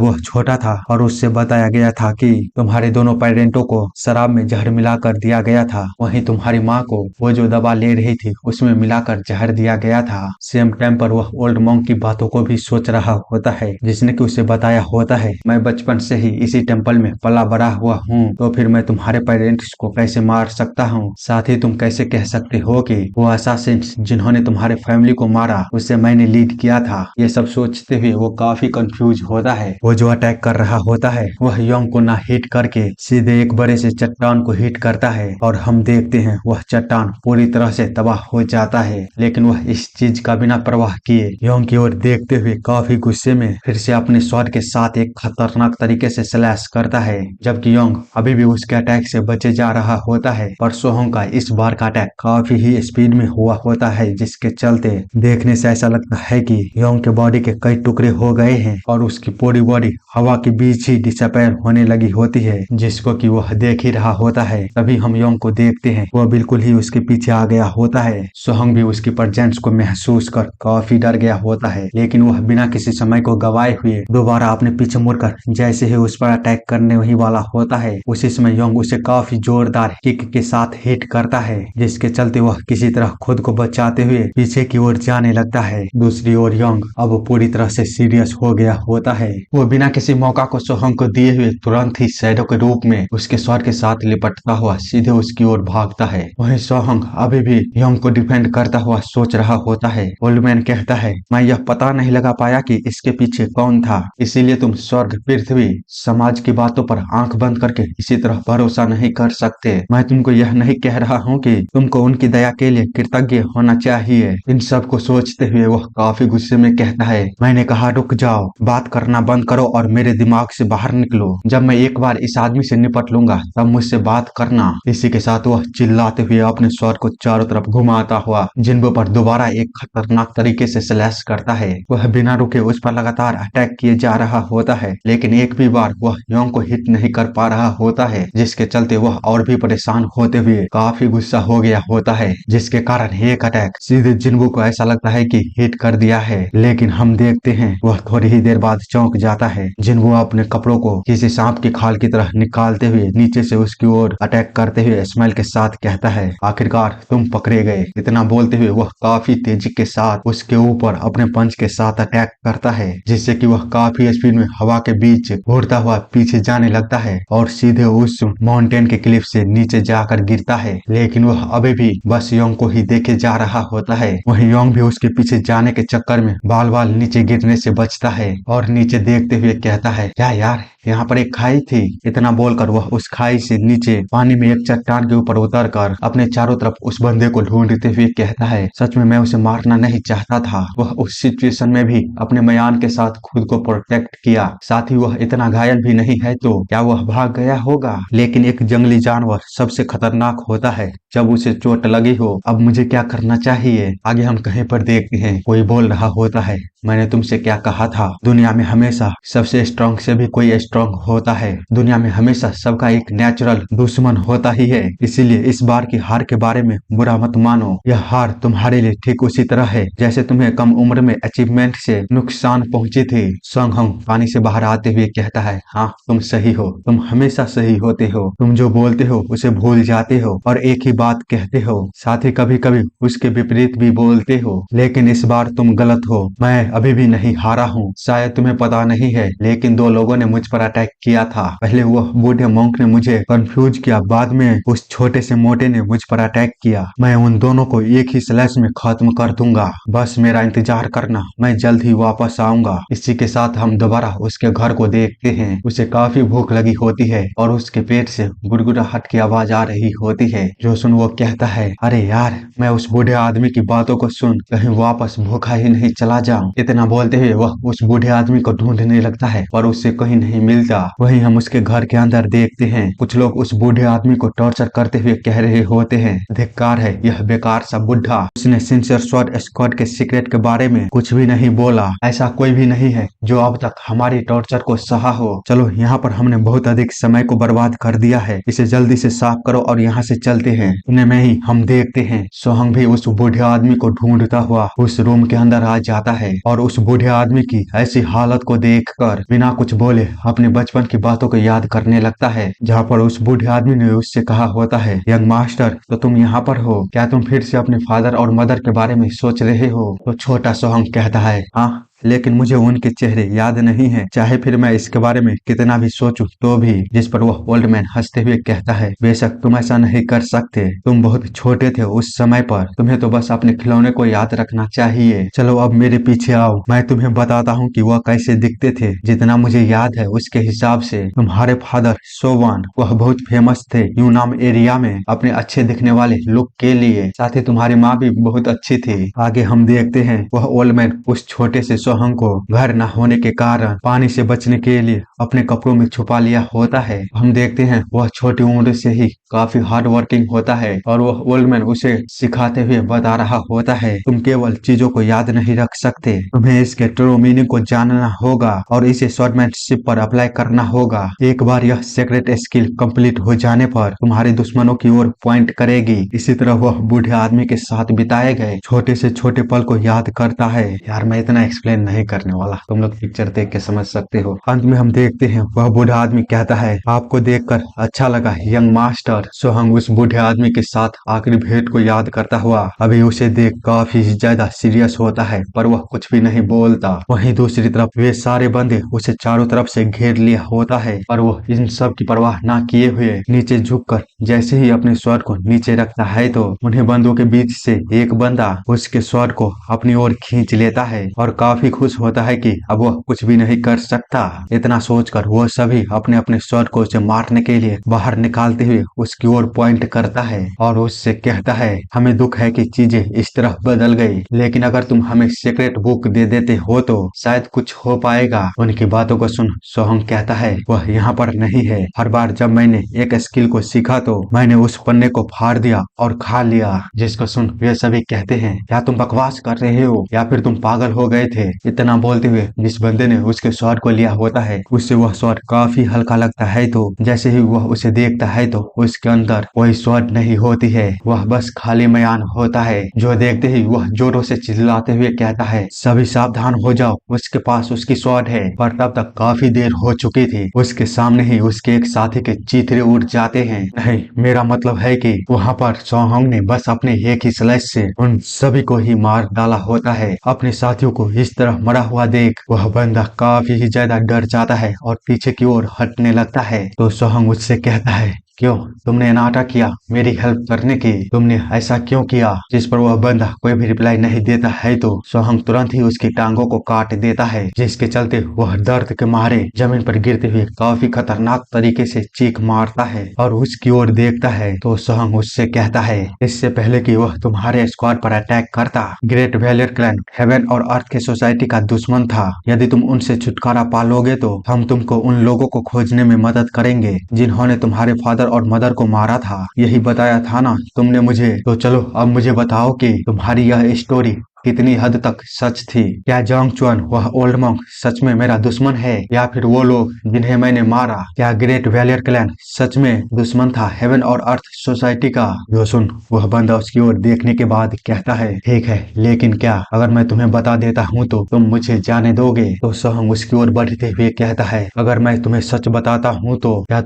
वह छोटा था और उससे बताया गया था कि तुम्हारे दोनों पेरेंटों को शराब में जहर मिलाकर दिया गया था, वहीं तुम्हारी माँ को वो जो दवा ले रही थी उसमें मिलाकर जहर दिया गया था। सेम टाइम पर वह ओल्ड मॉन्क की बातों को भी सोच रहा होता है, जिसने कि उसे बताया होता है, मैं बचपन से ही इसी टेम्पल में पला बड़ा हुआ हूँ, तो फिर मैं तुम्हारे पेरेंट्स को कैसे मार सकता हूँ? साथ ही तुम कैसे कह सकते हो कि वो असासिन्स जिन्होंने तुम्हारे फैमिली को मारा उसे मैंने लीड किया था? ये सब सोचते हुए वो काफी कंफ्यूज होता है। वो जो अटैक कर रहा होता है वह योंग को ना हिट करके सीधे एक बड़े से चट्टान को हिट करता है, और हम देखते हैं वह चट्टान पूरी तरह से तबाह हो जाता है। लेकिन वह इस चीज का बिना परवाह किए योंग की ओर देखते हुए काफी गुस्से में फिर से अपने स्वॉर्ड के साथ एक खतरनाक तरीके से स्लैश करता है, जबकि योंग अभी भी उसके अटैक से बचे जा रहा होता है। पर सोहंग का इस बार का अटैक काफी ही स्पीड में हुआ होता है, जिसके चलते देखने से ऐसा लगता है कि योंग के बॉडी के कई टुकड़े हो गए हैं और उसकी पूरी बॉडी हवा के बीच ही डिसअपेयर होने लगी होती है, जिसको कि वह देख ही रहा होता है। तभी हम योंग को देखते हैं, वह बिल्कुल ही उसके पीछे आ गया होता है। सोहंग भी उसकी प्रेजेंस को महसूस कर काफी डर गया होता है, लेकिन वह बिना किसी समय को गवाए हुए दोबारा अपने पीछे मुड़कर जैसे ही उस पर अटैक करने वही वाला होता है, उसी समय योंग उसे काफी जोरदार किक के साथ हिट करता है, जिसके चलते वह किसी तरह खुद को बचाते हुए पीछे की ओर जाने लगता है। दूसरी ओर योंग अब पूरी तरह से सीरियस हो गया होता है। वो बिना किसी मौका को सोहंग को दिए हुए तुरंत ही शैडो के रूप में उसके स्वॉर्ड के साथ लिपटता हुआ सीधे उसकी ओर भागता है। वहीं सोहंग अभी भी योंग को डिफेंड करता हुआ सोच रहा होता है। ओल्ड मैन कहता है, मैं यह पता नहीं लगा पाया कि इसके पीछे कौन था, इसीलिए तुम स्वर्ग पृथ्वी समाज की बातों पर आंख बंद करके इसी तरह भरोसा नहीं कर सकते। मैं तुमको यह नहीं कह रहा हूँ कि तुमको उनकी दया के लिए कृतज्ञ होना चाहिए। इन सब को सोचते हुए वह काफी गुस्से में कहता है, मैंने कहा रुक जाओ, बात करना बंद करो और मेरे दिमाग से बाहर निकलो। जब मैं एक बार इस आदमी से निपट लूंगा तब मुझसे बात करना। इसी के साथ वह चिल्लाते हुए अपने स्वॉर्ड को चारों तरफ घुमाता हुआ जिन्बो पर दोबारा एक खतरनाक तरीके से स्लैश करता है। वह बिना रुके उस पर लगातार अटैक किए जा रहा होता है, लेकिन एक भी बार वह योंग को हिट नहीं कर पा रहा होता है, जिसके चलते वह और भी परेशान होते हुए काफी गुस्सा हो गया होता है, जिसके कारण एक अटैक सीधे जिन्बो को ऐसा लगता है कि हिट कर दिया है। लेकिन हम देखते हैं वह थोड़ी ही देर बाद चौंक जाता है। जिन्बो अपने कपड़ों को किसी सांप की खाल की तरह निकालते हुए नीचे से उसकी ओर अटैक करते हुए स्माइल के साथ कहता है, आखिरकार तुम पकड़े गए। इतना बोलते हुए वह काफी तेजी के साथ उसके ऊपर अपने पंच के साथ अटैक करता है, जिससे कि वह काफी स्पीड में हवा के बीच उड़ता हुआ पीछे जाने लगता है और सीधे उस माउंटेन के क्लिफ से नीचे जाकर गिरता है। लेकिन वह अभी भी बस योंग को ही देखे जा रहा होता है। वहीं योंग भी उसके पीछे जाने के चक्कर में बाल बाल नीचे गिरने से बचता है और नीचे देखते हुए कहता है, क्या यार, यहाँ पर एक खाई थी। इतना बोलकर वह उस खाई से नीचे पानी में एक चट्टान के ऊपर उतरकर अपने चारों तरफ उस बंदे को ढूंढते हुए कहता है, सच में मैं उसे मारना नहीं चाहता था। वह उस सिचुएशन में भी अपने मयान के साथ खुद को प्रोटेक्ट किया, साथ ही वह इतना घायल भी नहीं है, तो क्या वह भाग गया होगा? लेकिन एक जंगली जानवर सबसे खतरनाक होता है जब उसे चोट लगी हो। अब मुझे क्या करना चाहिए? आगे हम कहीं पर देखते हैं कोई बोल रहा होता है, मैंने तुमसे क्या कहा था, दुनिया में हमेशा सबसे स्ट्रांग से भी कोई स्ट्रांग होता है। दुनिया में हमेशा सबका एक नेचुरल दुश्मन होता ही है। इसीलिए इस बार की हार के बारे में बुरा मत मानो। यह हार तुम्हारे लिए ठीक उसी तरह है जैसे तुम्हें कम उम्र में अचीवमेंट से नुकसान पहुंची थी। सोंग होंग पानी से बाहर आते हुए कहता है, हाँ तुम सही हो, तुम हमेशा सही होते हो। तुम जो बोलते हो उसे भूल जाते हो और एक ही बात कहते हो, साथ ही कभी कभी उसके विपरीत भी बोलते हो। लेकिन इस बार तुम गलत हो। मैं अभी भी नहीं हारा हूँ। शायद तुम्हें पता नहीं है, लेकिन दो लोगों ने मुझ पर अटैक किया था। पहले वह बूढ़े मॉन्क ने मुझे कंफ्यूज किया, बाद में उस छोटे से मोटे ने मुझ पर अटैक किया। मैं उन दोनों को एक ही स्लैश में खत्म कर दूंगा। बस मेरा इंतजार करना, मैं जल्द ही वापस आऊंगा। इसी के साथ हम दोबारा उसके घर को देखते हैं। उसे काफी भूख लगी होती है और उसके पेट से गुड़गुड़ाहट की आवाज आ रही होती है, जो सुन वो कहता है, अरे यार, मैं उस बूढ़े आदमी की बातों को सुन कहीं वापस भूखा ही नहीं चला जाऊं। इतना बोलते हुए वह उस बूढ़े आदमी को ढूंढने लगता है पर उससे कहीं नहीं मिलता। वहीं हम उसके घर के अंदर देखते हैं, कुछ लोग उस बूढ़े आदमी को टॉर्चर करते हुए कह रहे होते हैं, धिक्कार है यह बेकार सा बुढ़ा, उसने सिंसियर स्वॉर्ड स्क्वाड के सीक्रेट के बारे में कुछ भी नहीं बोला। ऐसा कोई भी नहीं है जो अब तक हमारी टॉर्चर को सहा हो। चलो, यहाँ पर हमने बहुत अधिक समय को बर्बाद कर दिया है, इसे जल्दी से साफ करो और यहाँ से चलते हैं। इतने में ही हम देखते हैं सोहंग भी उस बूढ़े आदमी को ढूंढता हुआ उस रूम के अंदर आ जाता है और उस बूढ़े आदमी की ऐसी हालत को देखकर बिना कुछ बोले अपने बचपन की बातों को याद करने लगता है, जहाँ पर उस बूढ़े आदमी ने उससे कहा होता है, यंग मास्टर, तो तुम यहाँ पर हो, क्या तुम फिर से अपने फादर और मदर के बारे में सोच रहे हो? तो छोटा सोहंग कहता है, हाँ, लेकिन मुझे उनके चेहरे याद नहीं है, चाहे फिर मैं इसके बारे में कितना भी सोचूं तो भी। जिस पर वह ओल्ड मैन हंसते हुए कहता है, बेशक तुम ऐसा नहीं कर सकते, तुम बहुत छोटे थे उस समय पर, तुम्हें तो बस अपने खिलौने को याद रखना चाहिए। चलो अब मेरे पीछे आओ, मैं तुम्हें बताता हूँ कि वह कैसे दिखते थे। जितना मुझे याद है उसके हिसाब से तुम्हारे फादर सोवान, वह बहुत फेमस थे यूनाम एरिया में अपने अच्छे दिखने वाले लुक के लिए, साथ ही तुम्हारी माँ भी बहुत अच्छी थी। आगे हम देखते हैं वह ओल्ड मैन उस छोटे से सोहंग को घर न होने के कारण पानी से बचने के लिए अपने कपड़ों में छुपा लिया होता है। हम देखते हैं वह छोटी उम्र से ही काफी हार्ड वर्किंग होता है और वह ओल्ड मैन उसे सिखाते हुए बता रहा होता है, तुम केवल चीजों को याद नहीं रख सकते, तुम्हें इसके ट्रू मीनिंग को जानना होगा और इसे स्वॉर्डमैनशिप पर अप्लाई करना होगा। एक बार यह सीक्रेट स्किल कंप्लीट हो जाने पर तुम्हारे दुश्मनों की ओर पॉइंट करेगी। इसी तरह वह बूढ़े आदमी के साथ बिताए गए छोटे से छोटे पल को याद करता है। यार, मैं इतना एक्सप्लेन नहीं करने वाला, तुम लोग पिक्चर देख के समझ सकते हो। अंत में हम देखते हैं वह बूढ़ा आदमी कहता है, आपको देखकर अच्छा लगा यंग मास्टर। सोहंग उस बूढ़े आदमी के साथ आखिरी भेंट को याद करता हुआ अभी उसे देख काफी ज्यादा सीरियस होता है, पर वह कुछ भी नहीं बोलता। वहीं दूसरी तरफ वे सारे बंदे उसे चारों तरफ से घेर लिया होता है, पर वो इन सब की परवाह ना किए हुए नीचे झुककर जैसे ही अपने स्वॉर्ड को नीचे रखता है तो उन्हें बंदों के बीच से एक बंदा उसके स्वॉर्ड को अपनी ओर खींच लेता है और काफी खुश होता है कि अब वह कुछ भी नहीं कर सकता। इतना सोचकर वो सभी अपने अपने स्वॉर्ड को उसे मारने के लिए बाहर निकालते हुए उसकी ओर पॉइंट करता है और उससे कहता है, हमें दुख है कि चीजें इस तरह बदल गई, लेकिन अगर तुम हमें सीक्रेट बुक दे देते हो तो शायद कुछ हो पाएगा। उनकी बातों को सुन सोहंग कहता है, वह यहाँ पर नहीं है। हर बार जब मैंने एक स्किल को सीखा तो मैंने उस पन्ने को फाड़ दिया और खा लिया। जिसको सुन वे सभी कहते हैं, क्या तुम बकवास कर रहे हो या फिर तुम पागल हो गए थे? इतना बोलते हुए जिस बंदे ने उसके स्वॉर्ड को लिया होता है उससे वह स्वॉर्ड काफी हल्का लगता है, तो जैसे ही वह उसे देखता है तो उसके अंदर कोई स्वॉर्ड नहीं होती है, वह बस खाली मयान होता है। जो देखते ही वह जोरों से चिल्लाते हुए कहता है, सभी सावधान हो जाओ, उसके पास उसकी स्वॉर्ड है। पर तब तक काफी देर हो चुकी थी। उसके सामने ही उसके एक साथी के चीथड़े उड़ जाते हैं। नहीं, मेरा मतलब है कि वहाँ पर सोहंग ने बस अपने एक ही स्लैश से उन सभी को ही मार डाला होता है। अपने साथियों को इस तरह मरा हुआ देख वह बंदा काफी ही ज्यादा डर जाता है और पीछे की ओर हटने लगता है। तो सोहंग उससे कहता है, क्यों तुमने नाटक किया मेरी हेल्प करने की? तुमने ऐसा क्यों किया? जिस पर वह बंदा कोई भी रिप्लाई नहीं देता है तो सोहंग तुरंत ही उसकी टांगों को काट देता है, जिसके चलते वह दर्द के मारे जमीन पर गिरते हुए काफी खतरनाक तरीके से चीख मारता है और उसकी ओर देखता है। तो सोहंग उससे कहता है, इससे पहले कि वह तुम्हारे स्क्वाड पर अटैक करता, ग्रेट वैलियर क्लैन हेवन और अर्थ के सोसाइटी का दुश्मन था। यदि तुम उनसे छुटकारा पालोगे तो हम तुमको उन लोगों को खोजने में मदद करेंगे जिन्होंने तुम्हारे फादर और मदर को मारा था। यही बताया था ना तुमने मुझे? तो चलो अब मुझे बताओ कि तुम्हारी यह स्टोरी कितनी हद तक सच थी। क्या जांग चुआन वह ओल्ड मॉन्क सच में मेरा दुश्मन है, या फिर वो लोग जिन्हें मैंने मारा? क्या ग्रेट वैलियर क्लैन सच में दुश्मन था हेवन और अर्थ सोसाइटी का? जो सुन वह बंदा उसकी ओर देखने के बाद कहता है, ठीक है, लेकिन क्या अगर मैं तुम्हें बता देता हूँ तो तुम मुझे जाने दोगे? तो सोहंग उसकी ओर बढ़ते हुए कहता है, अगर मैं तुम्हें सच बताता हूँ तो क्या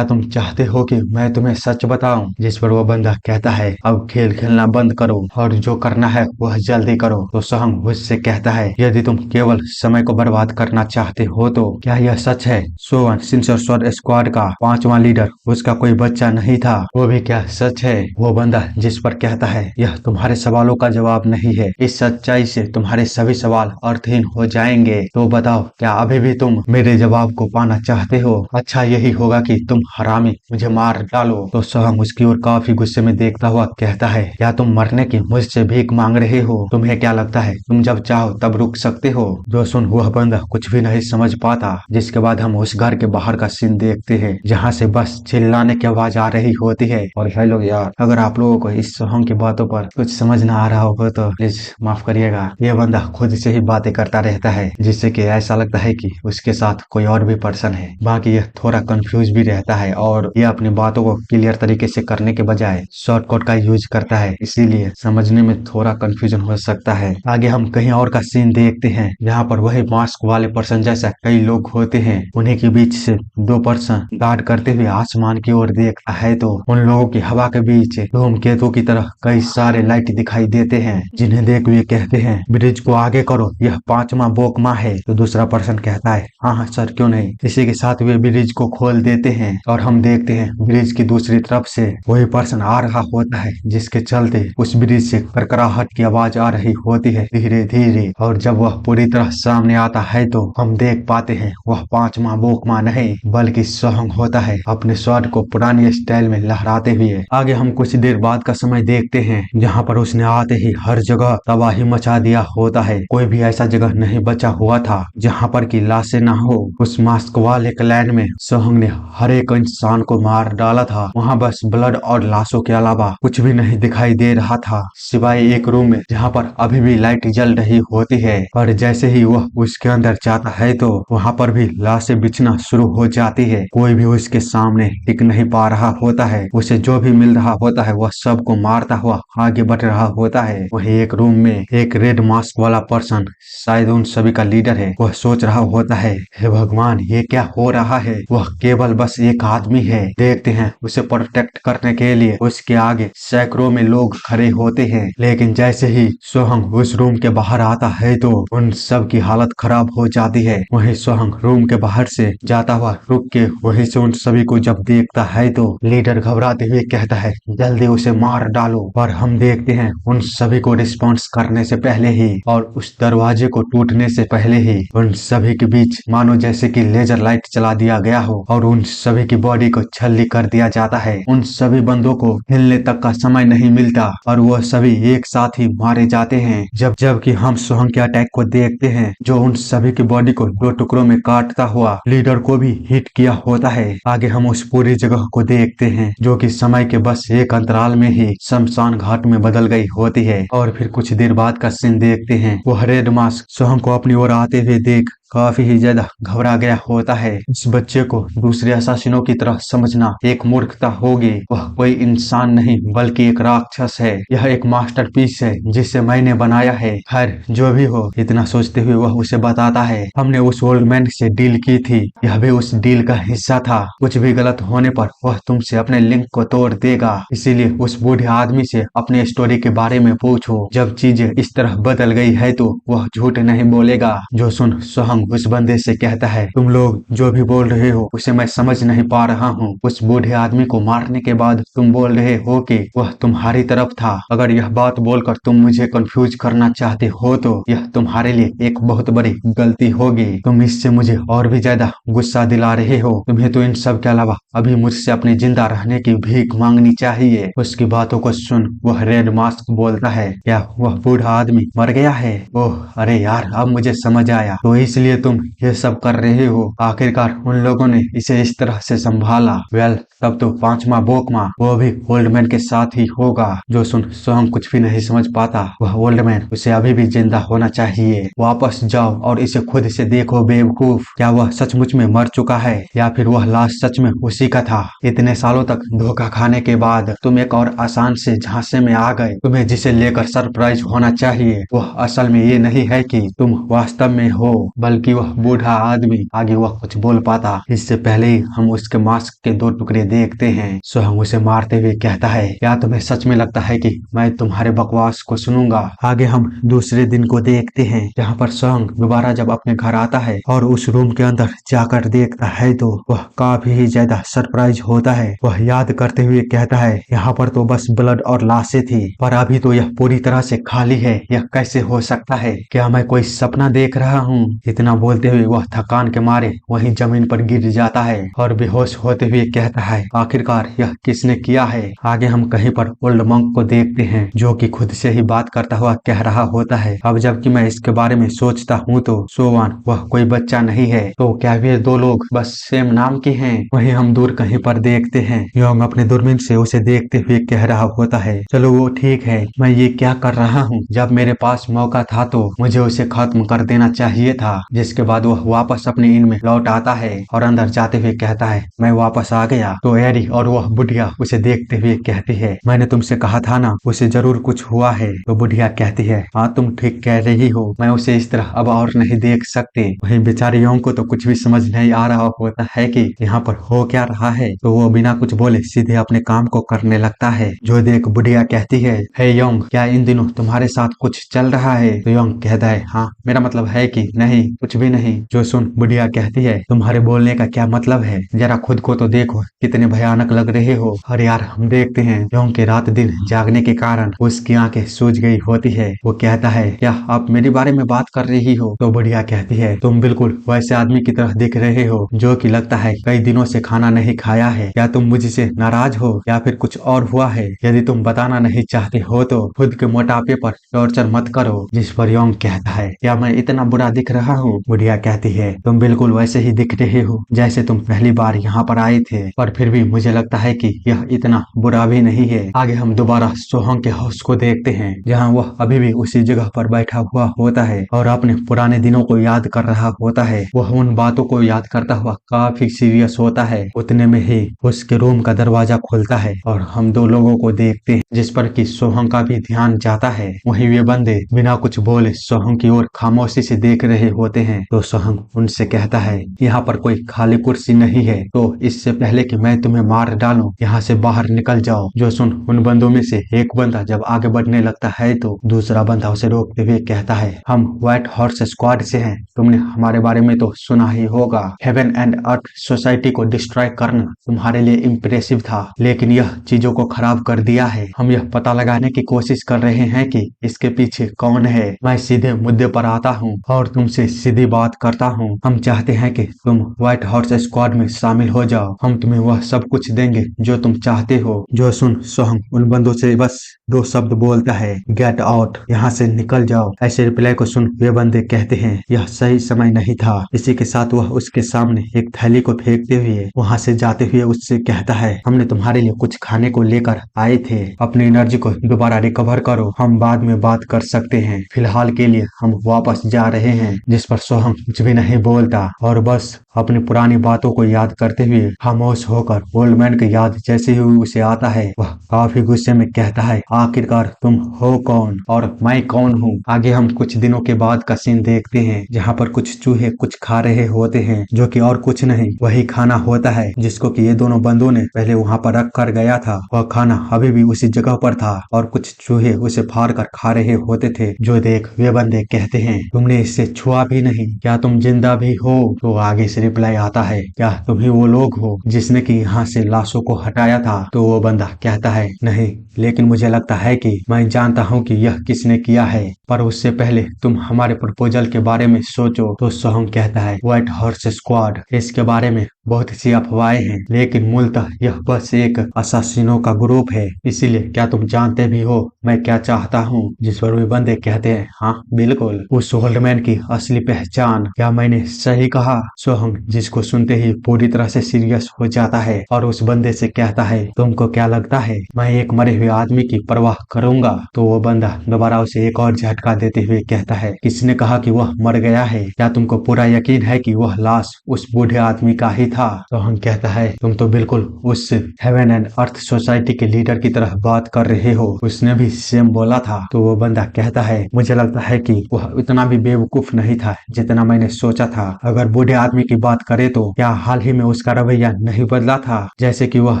तुम चाहते हो कि मैं तुम्हें सच बताऊं? जिस पर वो बंदा कहता है, अब खेल खेलना बंद करो और जो करना है वह जल्दी करो। तो सोहंग उससे कहता है, यदि तुम केवल समय को बर्बाद करना चाहते हो तो क्या यह सच है सोवन सिंसर स्वॉर्ड स्क्वाड का 5वां लीडर उसका कोई बच्चा नहीं था? वो भी क्या सच है? वो बंदा जिस पर कहता है, यह तुम्हारे सवालों का जवाब नहीं है, इस सच्चाई से तुम्हारे सभी सवाल अर्थहीन हो जाएंगे। तो बताओ, क्या अभी भी तुम मेरे जवाब को पाना चाहते हो? अच्छा यही होगा कि तुम हरामी मुझे मार डालो। तो सोहंग उसकी ओर काफी गुस्से में देखता हुआ कहता है, क्या तुम मरने की मुझसे भीख मांग रहे हो? तुम्हें क्या लगता है तुम जब चाहो तब रुक सकते हो? जो सुन वह बंदा कुछ भी नहीं समझ पाता। जिसके बाद हम उस घर के बाहर का सीन देखते हैं, जहाँ से बस चिल्लाने की आवाज आ रही होती है। और हेलो यार, अगर आप लोगों को इस सोहंग की बातों पर कुछ समझ ना आ रहा होगा तो प्लीज माफ करिएगा। ये बंदा खुद से ही बातें करता रहता है, जिससे कि ऐसा लगता है कि उसके साथ कोई और भी पर्सन है। बाकी यह थोड़ा कंफ्यूज भी रहता है और ये अपनी बातों को क्लियर तरीके से करने के बजाय शॉर्टकट का यूज करता है, इसीलिए समझने में थोड़ा कंफ्यूजन हो सकता है। आगे हम कहीं और का सीन देखते हैं, जहाँ पर वही मास्क वाले पर्सन जैसा कई लोग होते हैं। उन्हीं के बीच से 2 पर्सन गार्ड करते हुए आसमान की ओर देखता है तो उन लोगों की हवा के बीच धूमकेतु की तरह कई सारे लाइट दिखाई देते हैं, जिन्हें देख हुए कहते हैं, ब्रिज को आगे करो, यह 5वां बोकमा है। तो दूसरा पर्सन कहता है, हाँ हाँ सर, क्यों नहीं। इसी के साथ वे ब्रिज को खोल देते हैं और हम देखते हैं ब्रिज की दूसरी तरफ से वही पर्सन आ रहा होता है, जिसके चलते उस ब्रिज से करकराहट की आवाज आ रही होती है धीरे धीरे। और जब वह पूरी तरह सामने आता है तो हम देख पाते हैं वह 5वां बोकमा नहीं बल्कि सोहंग होता है, अपने स्वॉर्ड को पुरानी स्टाइल में लहराते हुए। आगे हम कुछ देर बाद का समय देखते हैं, जहाँ पर उसने आते ही हर जगह तबाही मचा दिया होता है। कोई भी ऐसा जगह नहीं बचा हुआ था जहाँ पर की लाशें ना हो। उस मास्क वाले क्लैन में सोहंग ने हर एक इंसान को मार डाला था। वहाँ बस ब्लड और लाशों के अलावा कुछ भी नहीं दिखाई दे रहा था, सिवाय एक रूम में जहाँ पर अभी भी लाइट जल रही होती है। और जैसे ही वह उसके अंदर जाता है तो वहाँ पर भी लाशें बिछना शुरू हो जाती है। कोई भी उसके सामने टिक नहीं पा रहा होता है। उसे जो भी मिल रहा होता है वह सबको मारता हुआ आगे बढ़ रहा होता है। वही एक रूम में एक रेड मास्क वाला पर्सन, शायद उन सभी का लीडर है, वह सोच रहा होता है, हे भगवान ये क्या हो रहा है? वह केवल बस एक आदमी है। देखते हैं उसे प्रोटेक्ट करने के लिए उसके आगे सैकड़ों में लोग खड़े होते हैं, लेकिन जैसे ही सोहंग उस रूम के बाहर आता है तो उन सब की हालत खराब हो जाती है। वही सोहंग रूम के बाहर से जाता हुआ रुक के वहीं से उन सभी को जब देखता है तो लीडर घबराते हुए कहता है, जल्दी उसे मार डालो। और हम देखते हैं उन सभी को रिस्पॉन्स करने से पहले ही और उस दरवाजे को टूटने से पहले ही उन सभी के बीच मानो जैसे कि लेजर लाइट चला दिया गया हो और उन सभी की बॉडी को छल्ली कर दिया जाता है। उन सभी बंदों को हिलने तक का समय नहीं मिलता और वह सभी एक साथ ही मारे जाते हैं। जबकि हम सोहंग के अटैक को देखते हैं, जो उन सभी की बॉडी को 2 टुकड़ों में काटता हुआ लीडर को भी हिट किया होता है। आगे हम उस पूरी जगह को देखते हैं, जो कि समय के बस एक अंतराल में ही शमशान घाट में बदल गई होती है। और फिर कुछ देर बाद का सीन देखते हैं, वह रेड मास्क सोहंग को अपनी ओर आते हुए देख काफी ही ज्यादा घबरा गया होता है। इस बच्चे को दूसरे असासिनों की तरह समझना एक मूर्खता होगी। वह कोई इंसान नहीं बल्कि एक राक्षस है। यह एक मास्टरपीस है जिसे मैंने बनाया है। खैर जो भी हो, इतना सोचते हुए वह उसे बताता है, हमने उस ओल्ड मैन से डील की थी, यह भी उस डील का हिस्सा था। कुछ भी गलत होने पर वह तुमसे अपने लिंक को तोड़ देगा, इसीलिए उस बूढ़े आदमी से अपने स्टोरी के बारे में पूछो। जब चीजें इस तरह बदल गई है तो वह झूठ नहीं बोलेगा। जो सुन सोहंग उस बंदे से कहता है, तुम लोग जो भी बोल रहे हो उसे मैं समझ नहीं पा रहा हूँ। उस बूढ़े आदमी को मारने के बाद तुम बोल रहे हो कि वह तुम्हारी तरफ था। अगर यह बात बोलकर तुम मुझे कंफ्यूज करना चाहते हो तो यह तुम्हारे लिए एक बहुत बड़ी गलती होगी। तुम इससे मुझे और भी ज्यादा गुस्सा दिला रहे हो। तुम्हें तो इन सब के अलावा अभी मुझसे अपने जिंदा रहने की भीख मांगनी चाहिए। उसकी बातों को सुन वह रेड मास्क बोलता है, क्या वह बूढ़ा आदमी मर गया है? ओह अरे यार, अब मुझे समझ आया। तो इसलिए लिए तुम ये सब कर रहे हो। आखिरकार उन लोगों ने इसे इस तरह से संभाला। वेल, तब तो पांचवा बोकमा वो भी ओल्ड मैन के साथ ही होगा। जो सुन सोहंग कुछ भी नहीं समझ पाता। वह ओल्ड मैन उसे अभी भी जिंदा होना चाहिए। वापस जाओ और इसे खुद से देखो बेवकूफ। क्या वह सचमुच में मर चुका है या फिर वह लाश सच में उसी का था? इतने सालों तक धोखा खाने के बाद तुम एक और आसान से झांसे में आ गए। तुम्हें जिसे लेकर सरप्राइज होना चाहिए वह असल में ये नहीं है कि तुम वास्तव में हो, बल्कि वह बूढ़ा आदमी। आगे वह कुछ बोल पाता इससे पहले ही हम उसके मास्क के दो टुकड़े देखते हैं। सोहंग उसे मारते हुए कहता है, क्या तुम्हें सच में लगता है कि मैं तुम्हारे बकवास को सुनूंगा? आगे हम दूसरे दिन को देखते हैं, जहाँ पर सोहंग दोबारा जब अपने घर आता है और उस रूम के अंदर जाकर देखता है तो वह काफी ही ज्यादा सरप्राइज होता है। वह याद करते हुए कहता है, यहाँ पर तो बस ब्लड और लाशें थी, पर अभी तो यह पूरी तरह से खाली है। यह कैसे हो सकता है? क्या मैं कोई सपना देख रहा हूँ? इतना बोलते हुए वह थकान के मारे वहीं जमीन पर गिर जाता है और बेहोश होते हुए कहता है, आखिरकार यह किसने किया है? आगे हम कहीं पर ओल्ड मंक को देखते हैं, जो कि खुद से ही बात करता हुआ कह रहा होता है, अब जबकि मैं इसके बारे में सोचता हूँ तो सोवान वह कोई बच्चा नहीं है। तो क्या वे दो लोग बस सेम नाम के हैं? वहीं हम दूर कहीं पर देखते हैं, योंग अपने दूरबीन से उसे देखते हुए कह रहा होता है, चलो वो ठीक है, मैं ये क्या कर रहा हूँ? जब मेरे पास मौका था तो मुझे उसे खत्म कर देना चाहिए था। जिसके बाद वह वापस अपने इन में लौट आता है और अंदर जाते हुए कहता है, मैं वापस आ गया। तो एरी और वह बुढ़िया उसे देखते हुए कहती है, मैंने तुमसे कहा था ना उसे जरूर कुछ हुआ है। तो बुढ़िया कहती है, हाँ तुम ठीक कह रही हो, मैं उसे इस तरह अब और नहीं देख सकती। वहीं बेचारे योंग को तो कुछ भी समझ नहीं आ रहा होता है कि यहाँ पर हो क्या रहा है। तो वो बिना कुछ बोले सीधे अपने काम को करने लगता है। जो देख बुढ़िया कहती है, हे योंग, क्या इन दिनों तुम्हारे साथ कुछ चल रहा है? तो योंग कहता है, हाँ मेरा मतलब है कि नहीं, कुछ भी नहीं। जो सुन बुढ़िया कहती है, तुम्हारे बोलने का क्या मतलब है? जरा खुद को तो देखो, कितने भयानक लग रहे हो। और यार हम देखते हैं योंग के रात दिन जागने के कारण उसकी आंखें सूज गई होती है। वो कहता है, क्या आप मेरे बारे में बात कर रही हो? तो बुढ़िया कहती है, तुम बिल्कुल वैसे आदमी की तरह दिख रहे हो जो कि लगता है कई दिनों से खाना नहीं खाया है। क्या तुम मुझसे नाराज हो या फिर कुछ और हुआ है? यदि तुम बताना नहीं चाहते हो तो खुद के मोटापे पर टॉर्चर मत करो। जिस पर योंग कहता है, क्या मैं इतना बुरा दिख रहा हूँ? बुढ़िया कहती है, तुम बिल्कुल वैसे ही दिख रहे हो जैसे तुम पहली बार यहाँ पर आए थे, पर फिर भी मुझे लगता है कि यह इतना बुरा भी नहीं है। आगे हम दोबारा सोहंग के हाउस को देखते हैं, जहाँ वह अभी भी उसी जगह पर बैठा हुआ होता है और अपने पुराने दिनों को याद कर रहा होता है। वह उन बातों को याद करता हुआ काफी सीरियस होता है। उतने में ही उसके रूम का दरवाजा खुलता है और हम दो लोगों को देखते हैं, जिस पर कि सोहंग का भी ध्यान जाता है। वहीं वे बंदे बिना कुछ बोले सोहंग की ओर खामोशी से देख रहे होते हैं। तो सोहंग उनसे कहता है, यहाँ पर कोई खाली कुर्सी नहीं है, तो इससे पहले कि मैं तुम्हें मार डालूं यहाँ से बाहर निकल जाओ। जो सुन उन बंदों में से एक बंदा जब आगे बढ़ने लगता है तो दूसरा बंदा उसे रोकते हुए कहता है, हम व्हाइट हॉर्स स्क्वाड से हैं, तुमने हमारे बारे में तो सुना ही होगा। हेवन एंड अर्थ सोसाइटी को डिस्ट्रॉय करना तुम्हारे लिए इम्प्रेसिव था, लेकिन यह चीजों को खराब कर दिया है। हम यह पता लगाने की कोशिश कर रहे हैं कि इसके पीछे कौन है। मैं सीधे मुद्दे पर आता हूँ और तुमसे सीधी बात करता हूँ। हम चाहते हैं कि तुम व्हाइट हॉर्स स्क्वाड में शामिल हो जाओ। हम तुम्हें वह सब कुछ देंगे जो तुम चाहते हो। जो सुन सोहंग उन बंदों से बस दो शब्द बोलता है, गेट आउट, यहाँ से निकल जाओ। ऐसे रिप्लाई को सुन वे बंदे कहते हैं, यह सही समय नहीं था। इसी के साथ वह उसके सामने एक थैली को फेंकते हुए वहाँ से जाते हुए उससे कहता है, हमने तुम्हारे लिए कुछ खाने को लेकर आए थे, अपनी एनर्जी को दोबारा रिकवर करो, हम बाद में बात कर सकते हैं, फिलहाल के लिए हम वापस जा रहे हैं। जिस पर सोहम कुछ भी नहीं बोलता और बस अपनी पुरानी बातों को याद करते हुए खामोश होकर ओल्ड मैन की याद जैसे ही उसे आता है वह काफी गुस्से में कहता है, आखिरकार तुम हो कौन और मैं कौन हूँ? आगे हम कुछ दिनों के बाद का सीन देखते हैं, जहाँ पर कुछ चूहे कुछ खा रहे होते हैं, जो कि और कुछ नहीं वही खाना होता है जिसको कि ये दोनों बंदों ने पहले वहाँ पर रख कर गया था। वह खाना अभी भी उसी जगह पर था और कुछ चूहे उसे फाड़ कर खा रहे होते थे। जो देख वे बंदे कहते हैं, तुमने इससे छुआ भी नहीं, क्या तुम जिंदा भी हो? तो आगे से रिप्लाई आता है, क्या तुम ही वो लोग हो जिसने कि यहाँ से लाशों को हटाया था? तो वो बंदा कहता है, है नहीं, लेकिन मुझे लगता है कि मैं जानता हूँ कि यह किसने किया है, पर उससे पहले तुम हमारे प्रपोजल के बारे में सोचो। तो सोहंग कहता है, व्हाइट हॉर्स स्क्वाड, इसके बारे में बहुत सी अफवाहें हैं, लेकिन मूलतः यह बस एक असासिनों का ग्रुप है। इसीलिए क्या तुम जानते भी हो मैं क्या चाहता हूँ? जिस पर वे बंदे कहते हैं, हाँ बिल्कुल, उस ओल्डमैन की असली पहचान। क्या मैंने सही कहा? सोहंग जिसको सुनते ही पूरी तरह से सीरियस हो जाता है और उस बंदे से कहता है, तुमको क्या लगता है मैं एक मरे हुए आदमी की परवाह करूंगा? तो वो बंदा दोबारा उसे एक और झटका देते हुए कहता है, किसने कहा कि वह मर गया है? क्या तुमको पूरा यकीन है कि वह लाश उस बूढ़े आदमी का ही था? सोहंग कहता है, तुम तो बिल्कुल उस हेवन एंड अर्थ सोसाइटी के लीडर की तरह बात कर रहे हो, उसने भी सेम बोला था। तो वो बंदा कहता है, मुझे लगता है कि वह इतना भी बेवकूफ नहीं था जितना मैंने सोचा था। अगर बूढ़े आदमी की बात करे तो क्या हाल ही में उसका रवैया नहीं बदला था, जैसे कि वह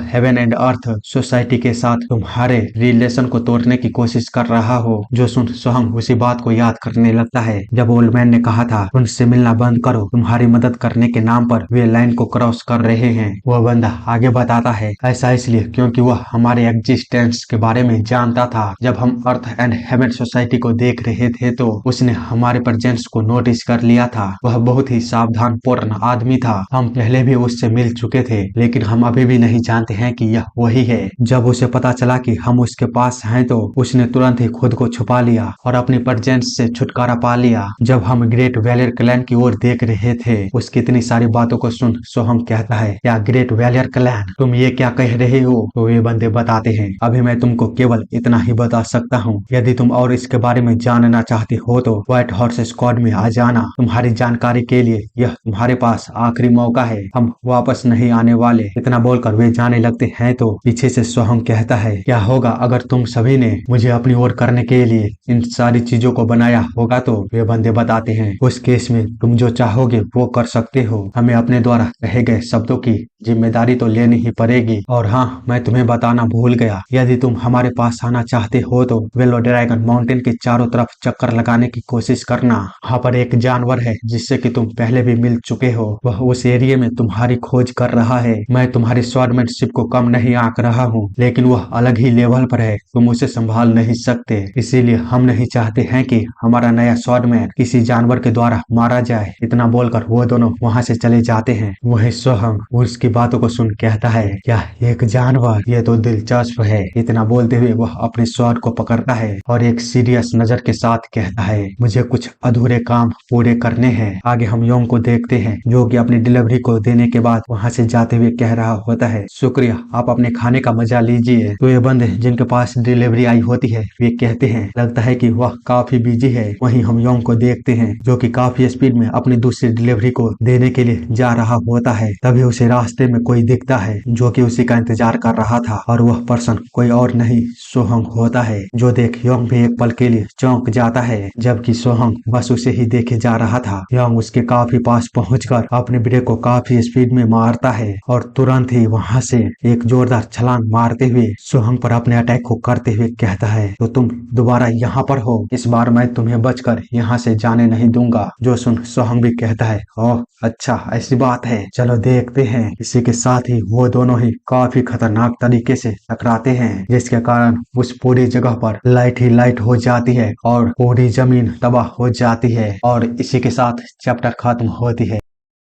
हेवन एंड अर्थ सोसाइटी के साथ तुम्हारे रिलेशन को तोड़ने की कोशिश कर रहा हो? जो सुन सोहंग उसी बात को याद करने लगता है जब ओल्ड मैन ने कहा था, उनसे मिलना बंद करो, तुम्हारी मदद करने के नाम पर वे लाइन को क्रॉस कर रहे हैं। वह बंदा आगे बताता है, ऐसा इसलिए क्योंकि वह हमारे एग्जिस्टेंस के बारे में जानता था। जब हम अर्थ एंड हेवन सोसाइटी को देख रहे थे तो उसने हमारे प्रेजेंस को नोटिस कर लिया था। वह बहुत ही सावधान पूर्ण आदमी था। हम पहले भी उससे मिल चुके थे, लेकिन हम अभी भी नहीं जानते हैं कि यह वही है। जब उसे पता चला कि हम उसके पास हैं तो उसने तुरंत ही खुद को छुपा लिया और अपनी प्रेजेंस से छुटकारा पा लिया। जब हम ग्रेट वैलियर क्लैन की ओर देख रहे थे, उसकी इतनी सारी बातों को सुन सोहम कहता है, क्या ग्रेट वैलियर क्लैन? तुम ये क्या कह रहे हो? तो ये बंदे बताते हैं, अभी मैं तुमको केवल इतना ही बता सकता हूँ। यदि तुम और इसके बारे में जानना चाहते हो तो व्हाइट हॉर्स स्क्वाड में आ जाना। तुम्हारी जानकारी के लिए यह तुम्हारे पास आखिरी मौका है, हम वापस नहीं आने वाले। इतना बोलकर वे जाने लगते हैं तो पीछे से सोहम कहता है, क्या होगा अगर तुम सभी ने मुझे अपनी ओर करने के लिए इन सारी चीजों को बनाया होगा? तो वे बंदे बताते हैं, उस केस में तुम जो चाहोगे वो कर सकते हो। हमें अपने द्वारा कहे गए शब्दों की जिम्मेदारी तो लेनी ही पड़ेगी। और हाँ, मैं तुम्हें बताना भूल गया, यदि तुम हमारे पास आना चाहते हो तो वेलो ड्रैगन माउंटेन के चारों तरफ चक्कर लगाने की कोशिश करना। वहाँ पर एक जानवर है जिससे कि तुम पहले भी मिल चुके हो, वह उस एरिया में तुम्हारी खोज कर रहा है। मैं तुम्हारी स्वॉर्डमैनशिप को कम नहीं आंक रहा हूँ, लेकिन वह अलग ही लेवल पर है, तुम उसे संभाल नहीं सकते। इसीलिए हम नहीं चाहते हैं कि हमारा नया स्वॉर्डमैन किसी जानवर के द्वारा मारा जाए। इतना बोलकर वो दोनों वहाँ से चले जाते हैं। वही सोहम उसकी बातों को सुन कहता है, क्या एक जानवर? ये तो दिलचस्प है। इतना बोलते हुए वह अपने स्वॉर्ड को पकड़ता है और एक सीरियस नजर के साथ कहता है, मुझे कुछ अधूरे काम पूरे करने हैं। आगे हम योंग को देखते हैं जो कि अपनी डिलीवरी को देने के बाद वहाँ से जाते हुए कह रहा होता है, शुक्रिया, आप अपने खाने का मजा लीजिए। तो ये बंदे जिनके पास डिलीवरी आई होती है वे कहते हैं, लगता है कि वह काफी बिजी है। वहीं हम योंग को देखते हैं जो कि काफी स्पीड में अपनी दूसरी डिलीवरी को देने के लिए जा रहा होता है। तभी उसे रास्ते में कोई दिखता है जो कि उसी का इंतजार कर रहा था और वह पर्सन कोई और नहीं सोहंग होता है, जो देख योंग भी एक पल के लिए चौंक जाता है। जबकि सोहंग बस उसे ही देखे जा रहा था। योंग उसके काफी पास पहुंचकर अपने ब्रेक को काफी स्पीड में मारता है और तुरंत ही वहां से एक जोरदार छलांग मारते हुए सोहंग पर अपने अटैक को करते हुए कहता है, तो तुम दोबारा यहाँ पर हो, इस बार मैं तुम्हें बचकर यहाँ से जाने नहीं दूंगा। जो सुन सोहंग भी कहता है, ओह अच्छा ऐसी बात है, चलो देखते हैं। इसी के साथ ही वो दोनों ही काफी खतरनाक तरीके से टकराते हैं, जिसके कारण उस पूरी जगह पर लाइट ही लाइट हो जाती है और पूरी जमीन तबाह हो जाती है। और इसी के साथ चैप्टर खत्म होती है।